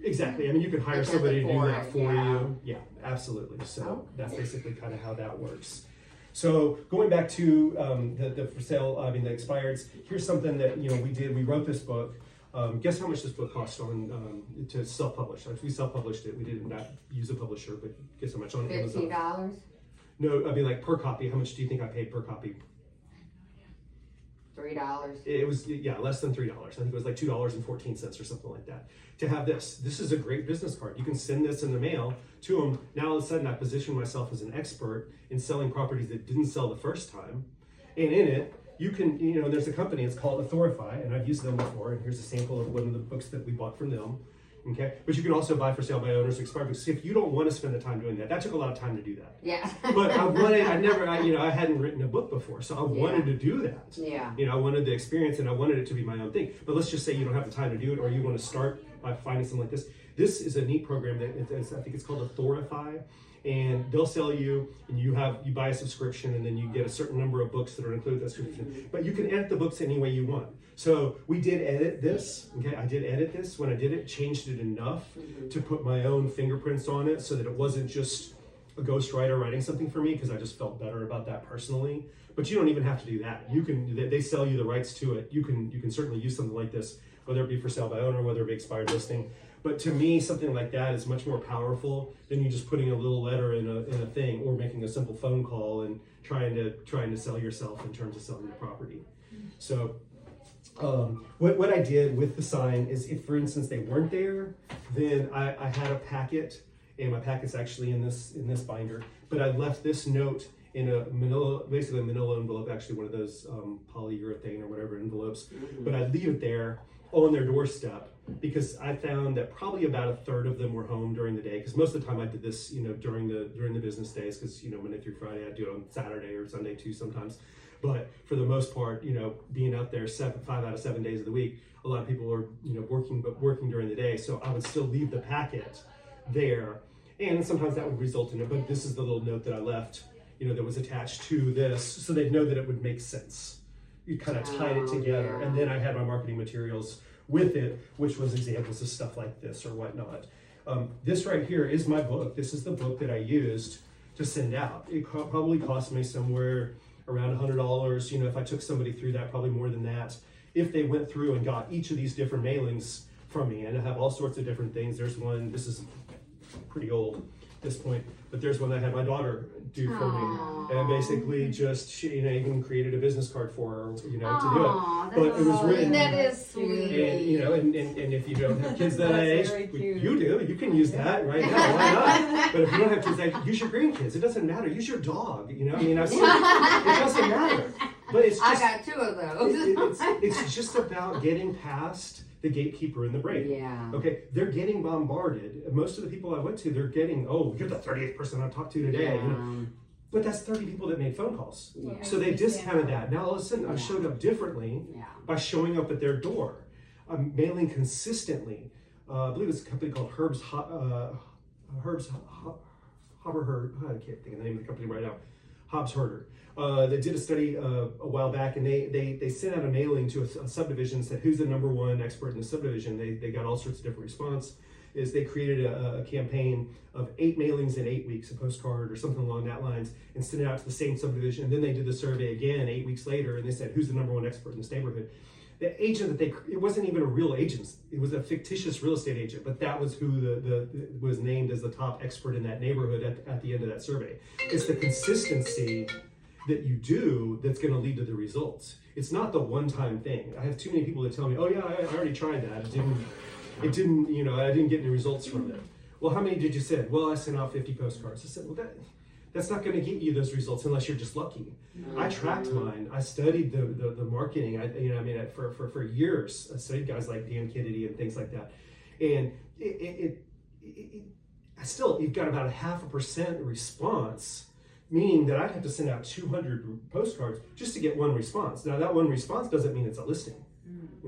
Exactly. I mean, you could hire somebody to do that for you. Yeah, absolutely. So that's basically kind of how that works. So going back to the for sale, the expireds, here's something that we did. We wrote this book. Guess how much this book cost to self-publish? We self-published it. We did not use a publisher, but guess how much on Amazon? $15? No, like per copy. How much do you think I paid per copy? $3. It was less than $3. I think it was like $2.14 or something like that. To have this. This is a great business card. You can send this in the mail to them. Now all of a sudden I position myself as an expert in selling properties that didn't sell the first time. And in it, you can, there's a company, it's called Authorify, and I've used them before, and here's a sample of one of the books that we bought from them. Okay, but you can also buy for sale by owners or expired books. If you don't want to spend the time doing that took a lot of time to do that. Yeah. But I hadn't written a book before, so I wanted to do that. Yeah. I wanted the experience, and I wanted it to be my own thing. But let's just say you don't have the time to do it, or you want to start by finding something like this. This is a neat program that I think it's called Authorify, and they'll sell you, and you buy a subscription, and then you get a certain number of books that are included in that subscription. But you can edit the books any way you want. So we did edit this. Okay, I did edit this. When I did it, changed it enough to put my own fingerprints on it, so that it wasn't just a ghostwriter writing something for me, because I just felt better about that personally. But you don't even have to do that. You can. They sell you the rights to it. You can certainly use something like this, whether it be for sale by owner, whether it be expired listing. But to me, something like that is much more powerful than you just putting a little letter in a thing, or making a simple phone call and trying to sell yourself in terms of selling the property. So what I did with the sign is, if, for instance, they weren't there, then I had a packet, and my packet's actually in this binder. But I left this note in a manila envelope, actually one of those polyurethane or whatever envelopes. But I'd leave it there on their doorstep, because I found that probably about a third of them were home during the day, because most of the time I did this during the business days, because Monday through Friday I do it on Saturday or Sunday too sometimes. But for the most part, being out there 5 out of 7 days of the week, a lot of people are working during the day, so I would still leave the packet there, and sometimes that would result in it. But this is the little note that I left that was attached to this, so they'd know that it would make sense. You kind of tied it together, and then I had my marketing materials with it, which was examples of stuff like this or whatnot. This right here is my book. This is the book that I used to send out. It probably cost me somewhere around $100. If I took somebody through that, probably more than that. If they went through and got each of these different mailings from me, and I have all sorts of different things. There's one, this is pretty old at this point, but there's one that I had my daughter do for me, and basically just she even created a business card for her, to do it. But it was written. That is sweet. And and if you don't have kids that age, you can use that right now. Why not? But if you don't have kids, use your grandkids. It doesn't matter. Use your dog. It doesn't matter. But it's just, I got 2 of those. it's just about getting past the gatekeeper in the break. Yeah. Okay, they're getting bombarded. Most of the people I went to, they're getting, oh, you're the 30th person I've talked to today. Yeah. You know? But that's 30 people that made phone calls. Yeah. So they discounted that. Now all of a sudden I Yeah. showed up differently Yeah. by showing up at their door. I'm mailing consistently. I believe it's a company called Herb's Hopper Herd. I can't think of the name of the company right now. Hobbs Herder. They did a study a while back, and they sent out a mailing to a subdivision, said who's the number one expert in the subdivision. They got all sorts of different response. Is they created a campaign of 8 mailings in 8 weeks, a postcard or something along that lines, and sent it out to the same subdivision. And then they did the survey again 8 weeks later, and they said who's the number one expert in this neighborhood. The agent that it wasn't even a real agent. It was a fictitious real estate agent, but that was who was named as the top expert in that neighborhood at the end of that survey. It's the consistency that you do that's going to lead to the results. It's not the one-time thing. I have too many people that tell me, oh yeah, I already tried that. It didn't, you know, I didn't get any results from it. Well, how many did you send? Well, I sent out 50 postcards. I said, well, that's not going to get you those results unless you're just lucky. I tracked mine. I studied the marketing. For years, I studied guys like Dan Kennedy and things like that. And you've got about a 0.5% response, meaning that I'd have to send out 200 postcards just to get one response. Now, that one response doesn't mean it's a listing.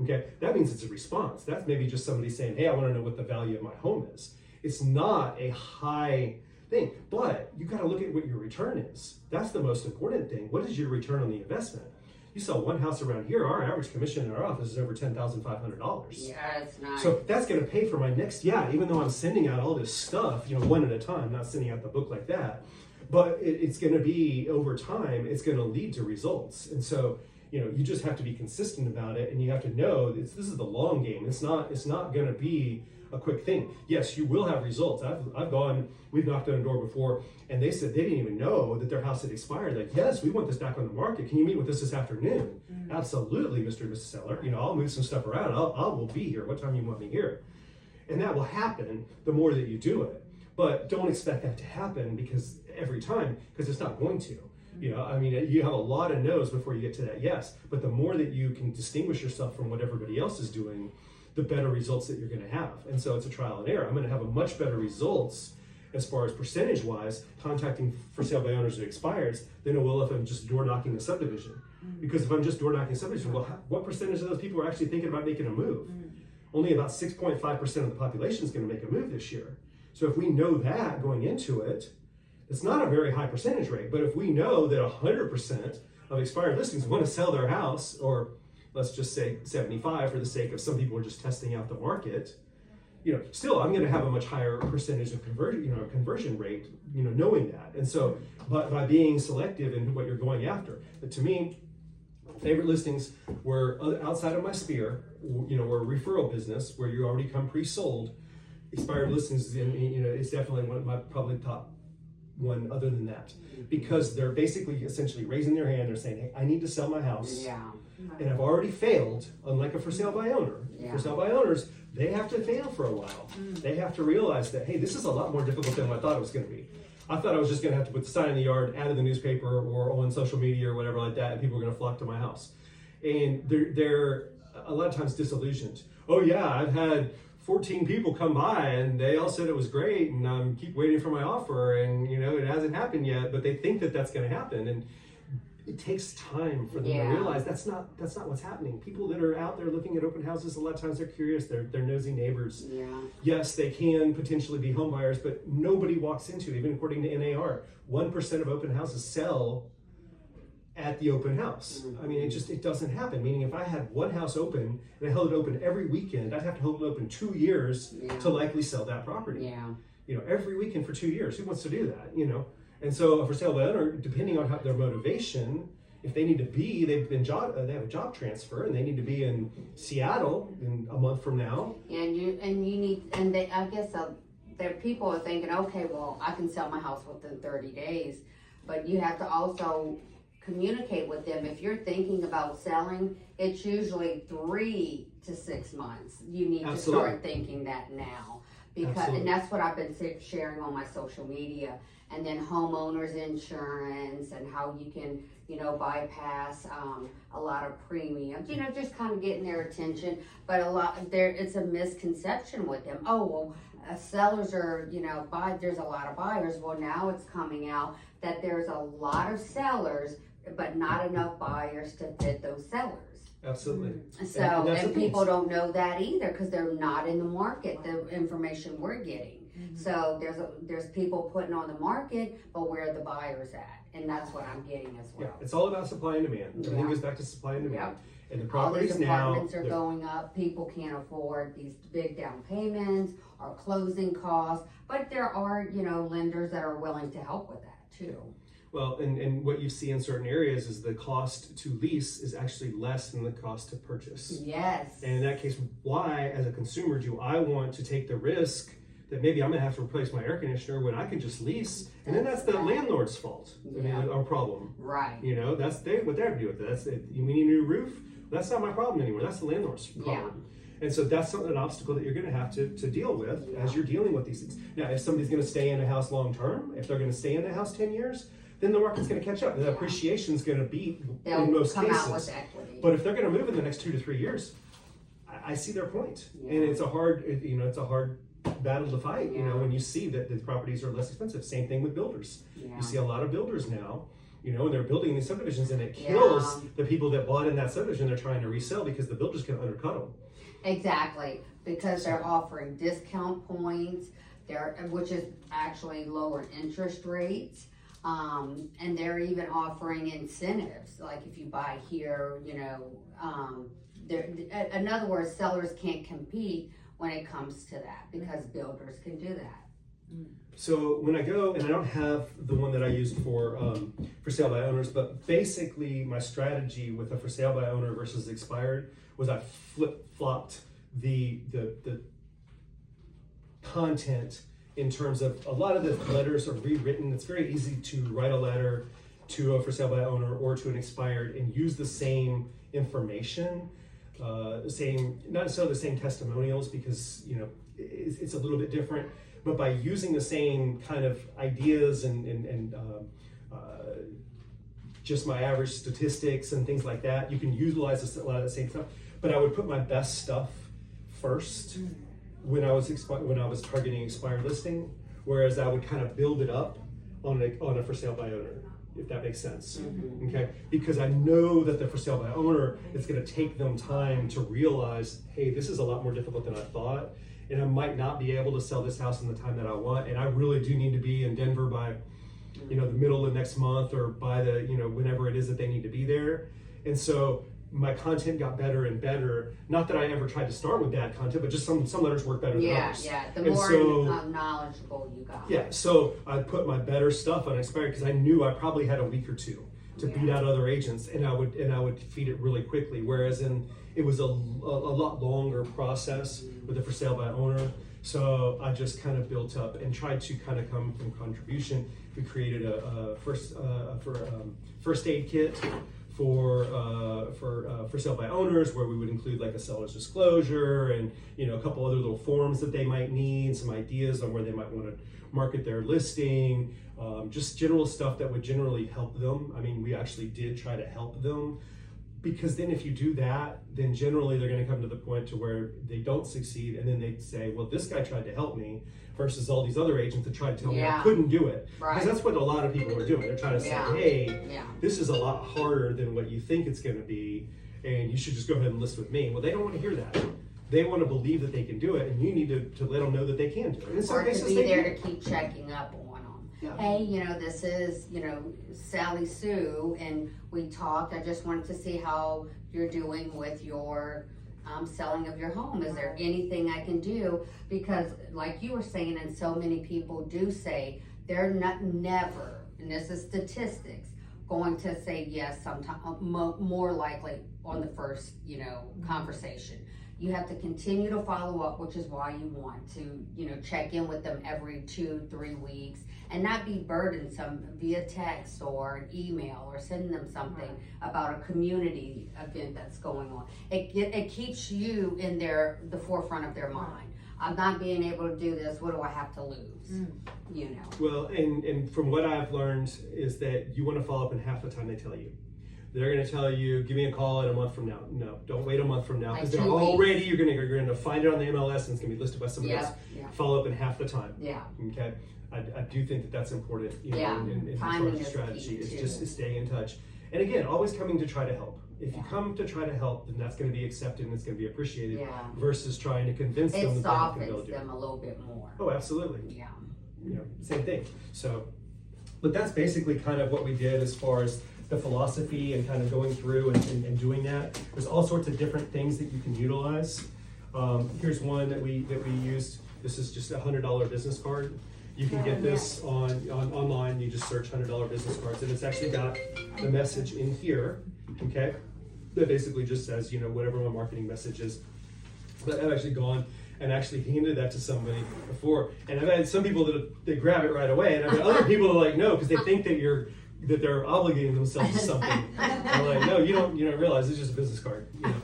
Okay, that means it's a response. That's maybe just somebody saying, hey, I want to know what the value of my home is. It's not a high thing, but you got to look at what your return is. That's the most important thing. What is your return on the investment? You sell one house around here, our average commission in our office is over $10,500. Yeah, it's nice. So that's going to pay for my next, even though I'm sending out all this stuff, one at a time, not sending out the book like that, but it's going to be over time, it's going to lead to results. And so, you just have to be consistent about it, and you have to know this is the long game. It's not going to be a quick thing. Yes, you will have results. We've knocked on a door before, and they said they didn't even know that their house had expired. Like, yes, we want this back on the market. Can you meet with us this afternoon? Absolutely, Mr. and Mrs. Seller. I'll move some stuff around. I will be here. What time you want me here? And that will happen the more that you do it. But don't expect that to happen every time, because it's not going to. You have a lot of no's before you get to that yes. But the more that you can distinguish yourself from what everybody else is doing, the better results that you're going to have. And so it's a trial and error. I'm going to have a much better results as far as percentage-wise contacting for sale by owners that expires than it will if I'm just door knocking the subdivision. Because if I'm just door knocking the subdivision, well, what percentage of those people are actually thinking about making a move? Only about 6.5% of the population is going to make a move this year. So if we know that going into it, it's not a very high percentage rate, but if we know that 100% of expired listings want to sell their house, or let's just say 75 for the sake of some people are just testing out the market, still I'm going to have a much higher percentage of conversion rate, knowing that. And so, but by being selective in what you're going after, but to me, favorite listings were outside of my sphere, were a referral business where you already come pre-sold. Expired listings, it's definitely one of my probably top one other than that, because they're basically essentially raising their hand. They're saying, hey, I need to sell my house. Yeah. And I've already failed, unlike a for sale by owner. Yeah. For sale by owners, they have to fail for a while. They have to realize that, hey, this is a lot more difficult than what I thought it was going to be. I thought I was just going to have to put the sign in the yard, add in the newspaper or on social media or whatever like that, and people are going to flock to my house. And they're a lot of times disillusioned. Oh yeah, I've had 14 people come by and they all said it was great, and I keep waiting for my offer, and it hasn't happened yet, but they think that that's going to happen. And it takes time for them to realize that's not what's happening. People that are out there looking at open houses, a lot of times they're curious, they're nosy neighbors. Yeah. Yes, they can potentially be home buyers, but nobody walks into, even according to NAR, 1% of open houses sell at the open house. I mean, it doesn't happen. Meaning, if I had one house open and I held it open every weekend, I'd have to hold it open 2 years to likely sell that property. Yeah. Every weekend for 2 years. Who wants to do that? And so for sale by owner, depending on their motivation, if they need to be, they have a job transfer and they need to be in Seattle in a month from now. I guess there people are thinking, okay, well, I can sell my house within 30 days, but you have to also communicate with them. If you're thinking about selling, it's usually 3 to 6 months. You need to start thinking that now, because, Absolutely. and that's what I've been sharing on my social media. And then homeowners insurance and how you can, bypass a lot of premiums, just kind of getting their attention. But it's a misconception with them. Oh, well, sellers are, there's a lot of buyers. Well, now it's coming out that there's a lot of sellers, but not enough buyers to fit those sellers. Absolutely. So, that's and the people thing. don't know that either because they're not in the market, the information we're getting. So there's people putting on the market, but where are the buyers at? And that's what I'm getting as well. Yeah, it's all about supply and demand. Everything Yeah. goes back to supply and demand. And the All these properties now, apartments are going up. People can't afford these big down payments or closing costs, but there are, lenders that are willing to help with that too. well, and what you see in certain areas is the cost to lease is actually less than the cost to purchase. Yes. And in that case, why, as a consumer, do I want to take the risk that maybe I'm gonna have to replace my air conditioner when I can just lease? And then that's the landlord's fault. I mean, our problem. Right. What they have to do with it. That's it. We need a new roof. That's not my problem anymore. That's the landlord's problem. And so that's an obstacle that you're going to have to deal with as you're dealing with these things. Now, if somebody's going to stay in a house long term, if they're going to stay in the house 10 years, then the market's going to catch up. The appreciation is going to be They'll in most come cases. out with equity. But if they're going to move in the next 2 to 3 years, I see their point. And it's a hard, it's a hard battle to fight. When you see that the properties are less expensive. Same thing with builders. You see a lot of builders now. And they're building these subdivisions, and it kills the people that bought in that subdivision. They're trying to resell because the builders can undercut them. Exactly, because they're offering discount points, which is actually lower interest rates, and they're even offering incentives, like if you buy here, in other words, sellers can't compete when it comes to that because builders can do that. So when I go, and I don't have the one that I used for sale by owners, but basically my strategy with a for sale by owner versus expired was I flip-flopped the content in terms of a lot of the letters are rewritten. It's very easy to write a letter to a for sale by owner or to an expired and use the same information, not necessarily the same testimonials because it's a little bit different. But by using the same kind of ideas and just my average statistics and things like that, you can utilize a lot of the same stuff. But I would put my best stuff first when I was targeting expired listing, whereas I would kind of build it up on a for sale by owner, if that makes sense. Okay, because I know that the for sale by owner, it's going to take them time to realize, hey, this is a lot more difficult than I thought. And I might not be able to sell this house in the time that I want. And I really do need to be in Denver by, the middle of next month or by the, whenever it is that they need to be there. And so my content got better and better. Not that I ever tried to start with bad content, but just some letters work better than others. The more knowledgeable you got. Yeah, so I put my better stuff on expired because I knew I probably had a week or two to beat out other agents, and I would feed it really quickly. Whereas it was a lot longer process with the for sale by owner. So I just kind of built up and tried to kind of come from contribution. We created a first aid kit for sale by owners, where we would include like a seller's disclosure and a couple other little forms that they might need, some ideas on where they might want to market their listing, just general stuff that would generally help them. I mean, we actually did try to help them, because then if you do that, then generally they're going to come to the point to where they don't succeed, and then they say, well, this guy tried to help me versus all these other agents that tried to tell me I couldn't do it. Because that's what a lot of people are doing. They're trying to say, hey, this is a lot harder than what you think it's going to be, and you should just go ahead and list with me. Well, they don't want to hear that. They want to believe that they can do it, and you need to let them know that they can do it. And in some Or to cases, be they there can. to keep checking up on them. Yeah. Hey, this is, Sally Sue, and we talked. I just wanted to see how you're doing with your selling of your home. Is there anything I can do? Because like you were saying, and so many people do say, they're never, and this is statistics, going to say yes sometime, more likely on the first, conversation. You have to continue to follow up, which is why you want to, check in with them every 2-3 weeks and not be burdensome via text or an email or sending them something about a community event that's going on. It keeps you in the forefront of their mind. I'm not being able to do this, what do I have to lose? You know. Well, and from what I've learned is that you want to follow up in half the time they tell you. They're going to tell you, give me a call in a month from now. No, don't wait a month from now, because Like they're 2 weeks. already, you're going to find it on the MLS and it's going to be listed by somebody else. Yeah. Follow up in half the time. Yeah. Okay. I do think that that's important, you know, Yeah. in Timing your is strategy. key, It's too. just staying in touch. And again, always coming to try to help. If you Yeah. come to try to help, then that's going to be accepted and it's going to be appreciated Yeah. versus trying to convince them It that they can build softens you. them a little bit more. Oh, absolutely. Yeah. You know, same thing. So, but that's basically kind of what we did as far as the philosophy and kind of going through and doing that. There's all sorts of different things that you can utilize. Here's one that we used. This is just a $100 business card. You can get this online. You just search $100 business cards, and it's actually got the message in here. Okay, that basically just says, you know, whatever my marketing message is. But I've actually gone and actually handed that to somebody before, and I've had some people that they grab it right away, and I've had other people that are like, no, because they think that they're obligating themselves to something. I'm like, no, you don't realize it's just a business card. You know?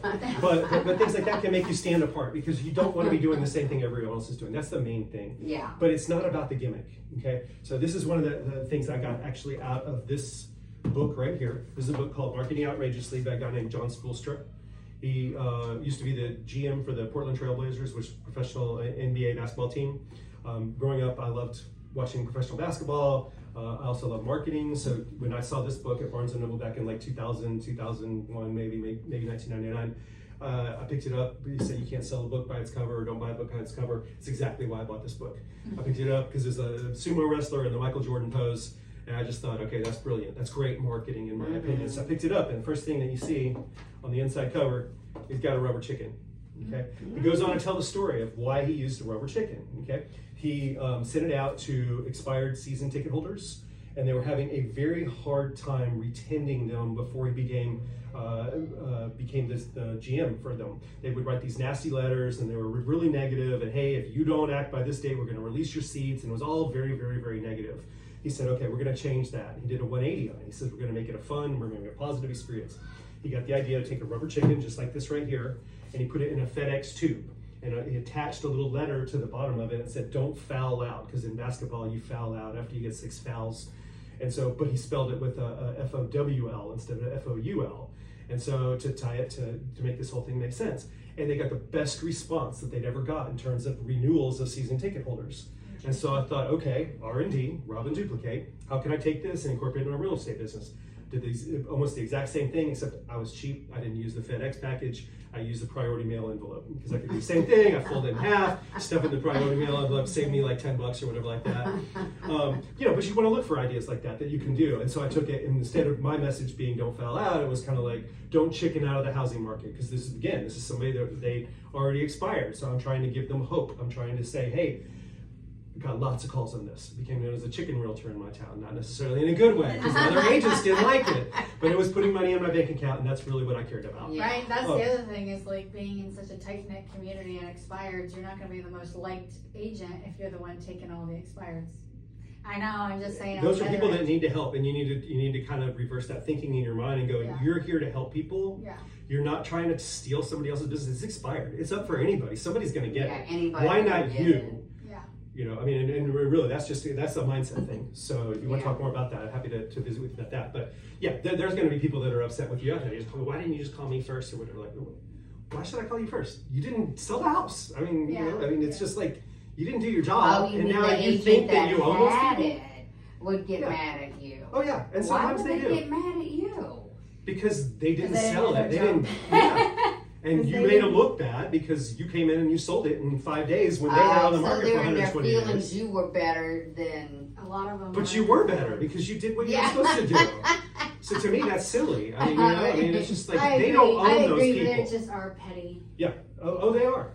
But things like that can make you stand apart because you don't want to be doing the same thing everyone else is doing. That's the main thing. Yeah. But it's not about the gimmick. Okay, so this is one of the things I got actually out of this book right here. This is a book called Marketing Outrageously by a guy named John Spoolstra. He used to be the GM for the Portland Trailblazers, which is a professional NBA basketball team. Growing up, I loved watching professional basketball. I also love marketing. So when I saw this book at Barnes & Noble back in like 2000, 2001, maybe 1999, I picked it up. He said you can't sell a book by its cover, or don't buy a book by its cover. It's exactly why I bought this book. I picked it up because there's a sumo wrestler in the Michael Jordan pose. And I just thought, okay, that's brilliant. That's great marketing in my opinion. So I picked it up, and the first thing that you see on the inside cover, he's got a rubber chicken. Okay, he goes on to tell the story of why he used the rubber chicken. Okay, he sent it out to expired season ticket holders, and they were having a very hard time retending them before he became the GM for them. They would write these nasty letters, and they were really negative. And hey, if you don't act by this date, we're going to release your seats. And it was all very, very, very negative. He said, okay, we're going to change that. He did a 180 on it. He said, we're going to make it a fun, we're going to make it a positive experience. He got the idea to take a rubber chicken, just like this right here, and he put it in a FedEx tube. And he attached a little letter to the bottom of it and said, don't foul out, because in basketball, you foul out after you get 6 fouls. And so, but he spelled it with a F-O-W-L instead of a F-O-U-L. And so to tie it to make this whole thing make sense. And they got the best response that they'd ever got in terms of renewals of season ticket holders. And so I thought, okay, R&D, rob and duplicate. How can I take this and incorporate it in my real estate business? Did these almost the exact same thing, except I was cheap. I didn't use the FedEx package. I used the priority mail envelope because I could do the same thing. I fold it in half, stuff it in the priority mail envelope, save me like $10 or whatever like that. But you want to look for ideas like that you can do. And so I took it, and instead of my message being "don't foul out," it was kind of like "don't chicken out of the housing market," because this is somebody that they already expired. So I'm trying to give them hope. I'm trying to say, hey. Got lots of calls on this. Became known as a chicken realtor in my town, not necessarily in a good way, because other agents didn't like it. But it was putting money in my bank account, and that's really what I cared about. Yeah. Right, that's the other thing is like being in such a tight-knit community and expireds, you're not gonna be the most liked agent if you're the one taking all the expireds. I know, I'm just saying. Those are people that need to help, and you need to kind of reverse that thinking in your mind and go, Yeah. you're here to help people. Yeah. You're not trying to steal somebody else's business. It's expired. It's up for anybody. Somebody's going to get it. Anybody. Why can not get you? it. Yeah. You know, I mean, and really, that's a mindset thing. So if you want to Yeah. talk more about that, I'm happy to visit with you about that. But yeah, there's going to be people that are upset with you. Why didn't you just call me first or whatever? Like, why should I call you first? You didn't sell the house. I mean, Yeah. you know, it's just like you didn't do your Oh, job, you and mean now the you agent think that that you own those had people. it would get Yeah. mad at you. Oh yeah, and Why sometimes would they do. get mad at you? Because they didn't 'Cause they sell didn't it. do They their didn't. job. Yeah. And 'Cause you they made them didn't. look bad because you came in and you sold it in 5 days when they had it on the So market for they're in their 120 feelings days. you were better than. A lot of them. But you were better because you did what you Yeah. were supposed to do. So to me, that's silly. I mean, it's just like I they agree. don't I own those agree, people. but it just are petty. Yeah. Oh, they are.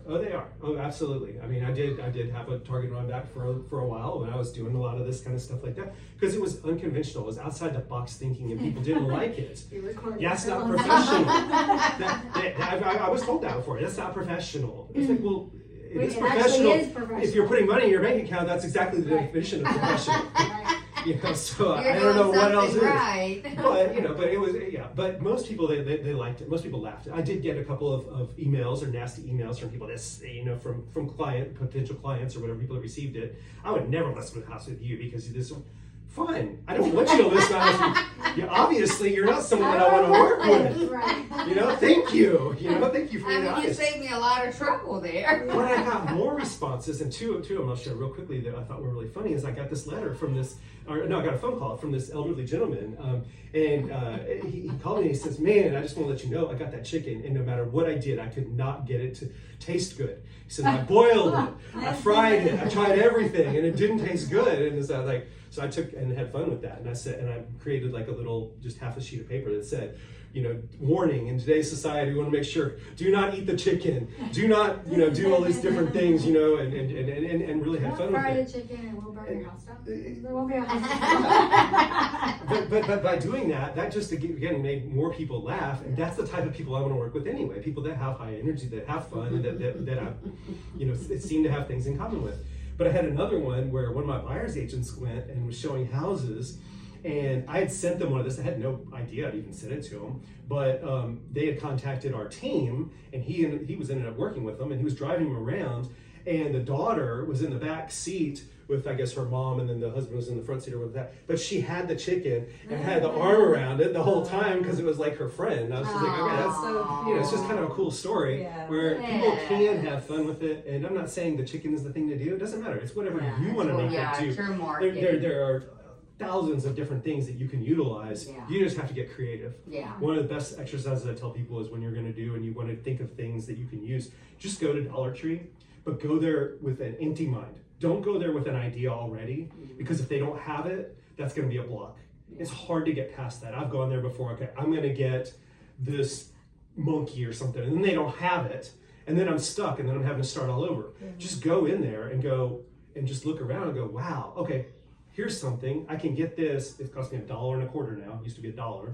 Oh, absolutely. I mean, I did have a target run back for a while when I was doing a lot of this kind of stuff like that because it was unconventional. It was outside the box thinking, and people didn't like it. You record Yeah, that's not yourself. professional. I was told that before. That's not professional. It's like, well, it is It professional. actually is professional. If you're putting money in your bank account, that's exactly the Right. definition of professional. Right. You know, so You're I don't know doing what else something is. right. But, you know, but it was, yeah, but most people, they liked it. Most people laughed. I did get a couple of emails or nasty emails from people that, you know, from potential clients or whatever, people that received it. I would never list with house with you because this, fine. I don't want you to list my house with you. Obviously, you're not someone that I want to work with. Right. You know, thank you. You know, thank you for I being mean, you honest. saved me a lot of trouble there. When I got more responses, and two of them I'll share real quickly that I thought were really funny, is I got this letter from this, or no, I got a phone call from this elderly gentleman, and he called me and he says, man, I just want to let you know I got that chicken, and no matter what I did, I could not get it to taste good. He said, I boiled it, I fried it, I tried everything, and it didn't taste good. And so I took and had fun with that, and I created like a little, just half a sheet of paper that said, you know, warning, in today's society, we want to make sure, do not eat the chicken, do not, you know, do all these different things, you know, and really have fun with Fry it. the chicken and we'll burn your house down. There won't be a house. But by doing that just again made more people laugh, and that's the type of people I want to work with anyway. People that have high energy, that have fun, and that I, you know, seem to have things in common with. But I had another one where one of my buyer's agents went and was showing houses. And I had sent them one of this. I had no idea I'd even sent it to them, but they had contacted our team, and he was ended up working with them, and he was driving them around, and the daughter was in the back seat with, I guess, her mom, and then the husband was in the front seat or with that. But she had the chicken and had the arm around it the whole time because it was like her friend. And I was just like, okay, that's so you know, it's just kind of a cool story where people can have fun with it. And I'm not saying the chicken is the thing to do. It doesn't matter. It's whatever you want to make yeah, it do. it's your market. There are thousands of different things that you can utilize. Yeah. You just have to get creative. Yeah. One of the best exercises I tell people is when you're going to do and you want to think of things that you can use, just go to Dollar Tree, but go there with an empty mind. Don't go there with an idea already, because if they don't have it, that's going to be a block. It's hard to get past that. I've gone there before. Okay, I'm going to get this monkey or something, and then they don't have it, and then I'm stuck, and then I'm having to start all over. Just go in there and go and just look around and go, wow, okay, here's something. I can get this. It costs me $1.25 now. It used to be $1,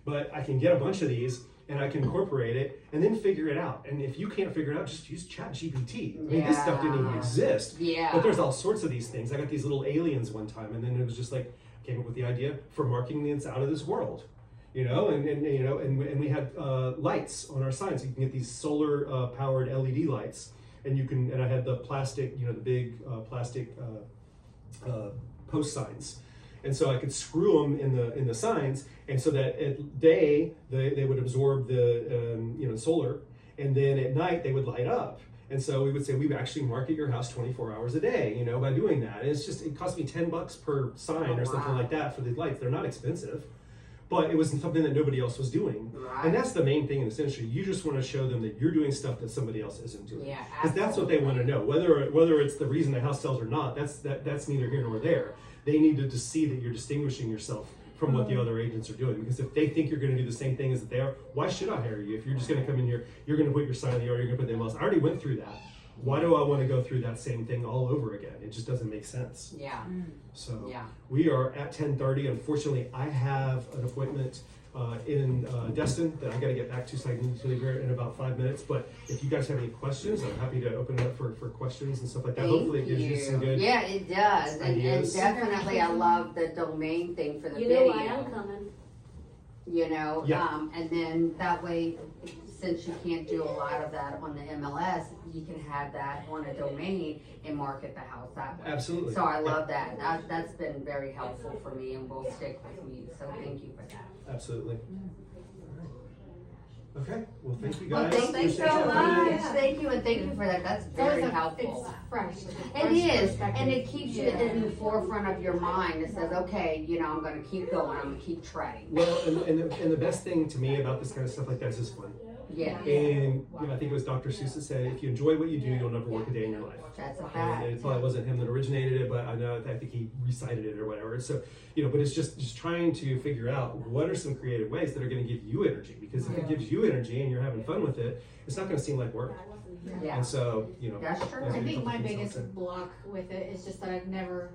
but I can get a bunch of these and I can incorporate it and then figure it out. And if you can't figure it out, just use ChatGPT. I mean, this stuff didn't even exist. Yeah. But there's all sorts of these things. I got these little aliens one time, and then it was just like, came up with the idea for marketing that's out of this world. You know, and you know, and we had lights on our signs. You can get these solar powered LED lights, and you can. And I had the plastic, you know, the big plastic post signs, and so I could screw them in the signs, and so that at day they would absorb the you know, solar, and then at night they would light up. And so we would say we would actually market your house 24 hours a day, you know, by doing that. And it's just, it cost me $10 per sign or something like that for these lights. They're not expensive, but it was something that nobody else was doing. Right. And that's the main thing in this industry. You just want to show them that you're doing stuff that somebody else isn't doing. Yeah, Because that's what they want to know. Whether it's the reason the house sells or not, that's neither here nor there. They need to just see that you're distinguishing yourself from what the other agents are doing. Because if they think you're going to do the same thing as they are, why should I hire you? If you're just going to come in here, you're going to put your sign in the yard, you're going to put them else. I already went through that. Why do I want to go through that same thing all over again? It just doesn't make sense. Yeah. So Yeah. we are at 10:30. Unfortunately, I have an appointment in Destin that I got to get back to, so I need to leave here in about 5 minutes. But if you guys have any questions, I'm happy to open it up for questions and stuff like that. Hopefully it gives you some good Yeah, it does. And ideas. definitely I love the domain thing for the You know video. why I'm coming. You know, Yeah. and then that way, since you can't do a lot of that on the MLS, you can have that on a domain and market the house that way. Absolutely. So I love that. That's been very helpful for me and will stick with me. So thank you for that. Absolutely. Okay. Well, thank you Well, guys. thank you Appreciate so your much. time. Thank you, and thank you for that. That's very helpful. It's fresh. It's a It fresh is, perspective. and it keeps you in the forefront of your mind. It says, okay, you know, I'm going to keep going. I'm going to keep treading. Well, and the best thing to me about this kind of stuff like that is it's fun. Yeah, And you know, I think it was Dr. Seuss that said, if you enjoy what you do, you'll never work a day in your life. that's a And fact. it probably wasn't him that originated it, but I think he recited it or whatever. So, you know, but it's just trying to figure out what are some creative ways that are going to give you energy. Because if it gives you energy and you're having fun with it, it's not going to seem like work. Yeah, And so, you know, that's true. those are I a think couple my things I'll biggest say. block with it is just that I've never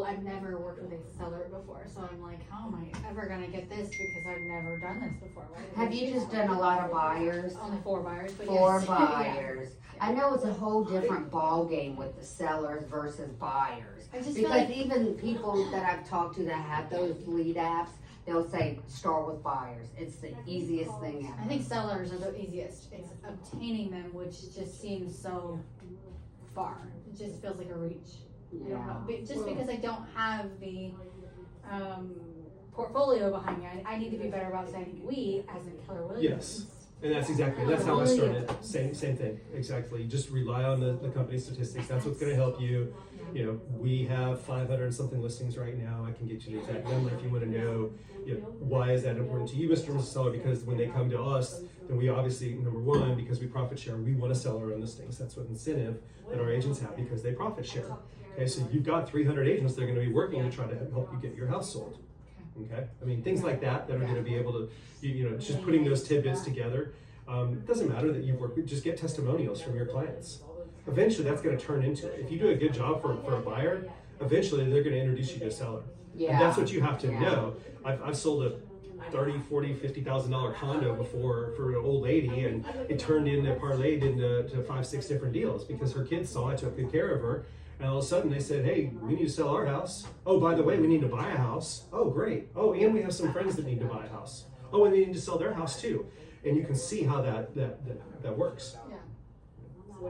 I've never worked with a seller before, so I'm like, how am I ever gonna get this because I've never done this before? Right? Have you just done a lot of buyers? Only 4 buyers, but For yes. buyers. I know it's a whole different ball game with the sellers versus buyers. I just feel Because like even people that I've talked to that have those lead apps, they'll say start with buyers. It's the easiest thing ever. I think sellers are the easiest. It's obtaining them, which just seems so far. It just feels like a reach. I don't know. Just because I don't have the portfolio behind me, I need to be better about saying we as in Keller Williams. Yes. And that's how I started. Same thing, exactly. Just rely on the company statistics. That's what's gonna help you. You know, we have 500 and something listings right now. I can get you the exact number if you wanna know, why is that important to you, Mr. and Mrs. Seller? Because when they come to us, then we obviously, number one, because we profit share, we wanna sell our own listings. That's what incentive that our agents have because they profit share. Okay, so you've got 300 agents that are gonna be working to try to help you get your house sold. Okay, I mean, things like that are gonna be able to, it's just putting those tidbits together. It doesn't matter that you've worked with, just get testimonials from your clients. Eventually that's gonna turn into, if you do a good job for a buyer, eventually they're gonna introduce you to a seller. Yeah. And that's what you have to Yeah. know. I've sold a $30,000, $40,000, $50,000 condo before for an old lady, and it turned into parlayed into 5, 6 different deals because her kids saw I took good care of her. And all of a sudden they said, hey, we need to sell our house. Oh, by the way, we need to buy a house. Oh, great. Oh, and we have some friends that need to buy a house. Oh, and they need to sell their house too. And you can see how that works. Yeah. All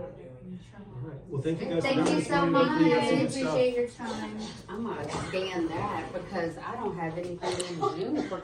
right. Well, thank you guys. Thank for you coming so this morning. much. You got I some good stuff. appreciate your time. I'm gonna scan that because I don't have anything in June for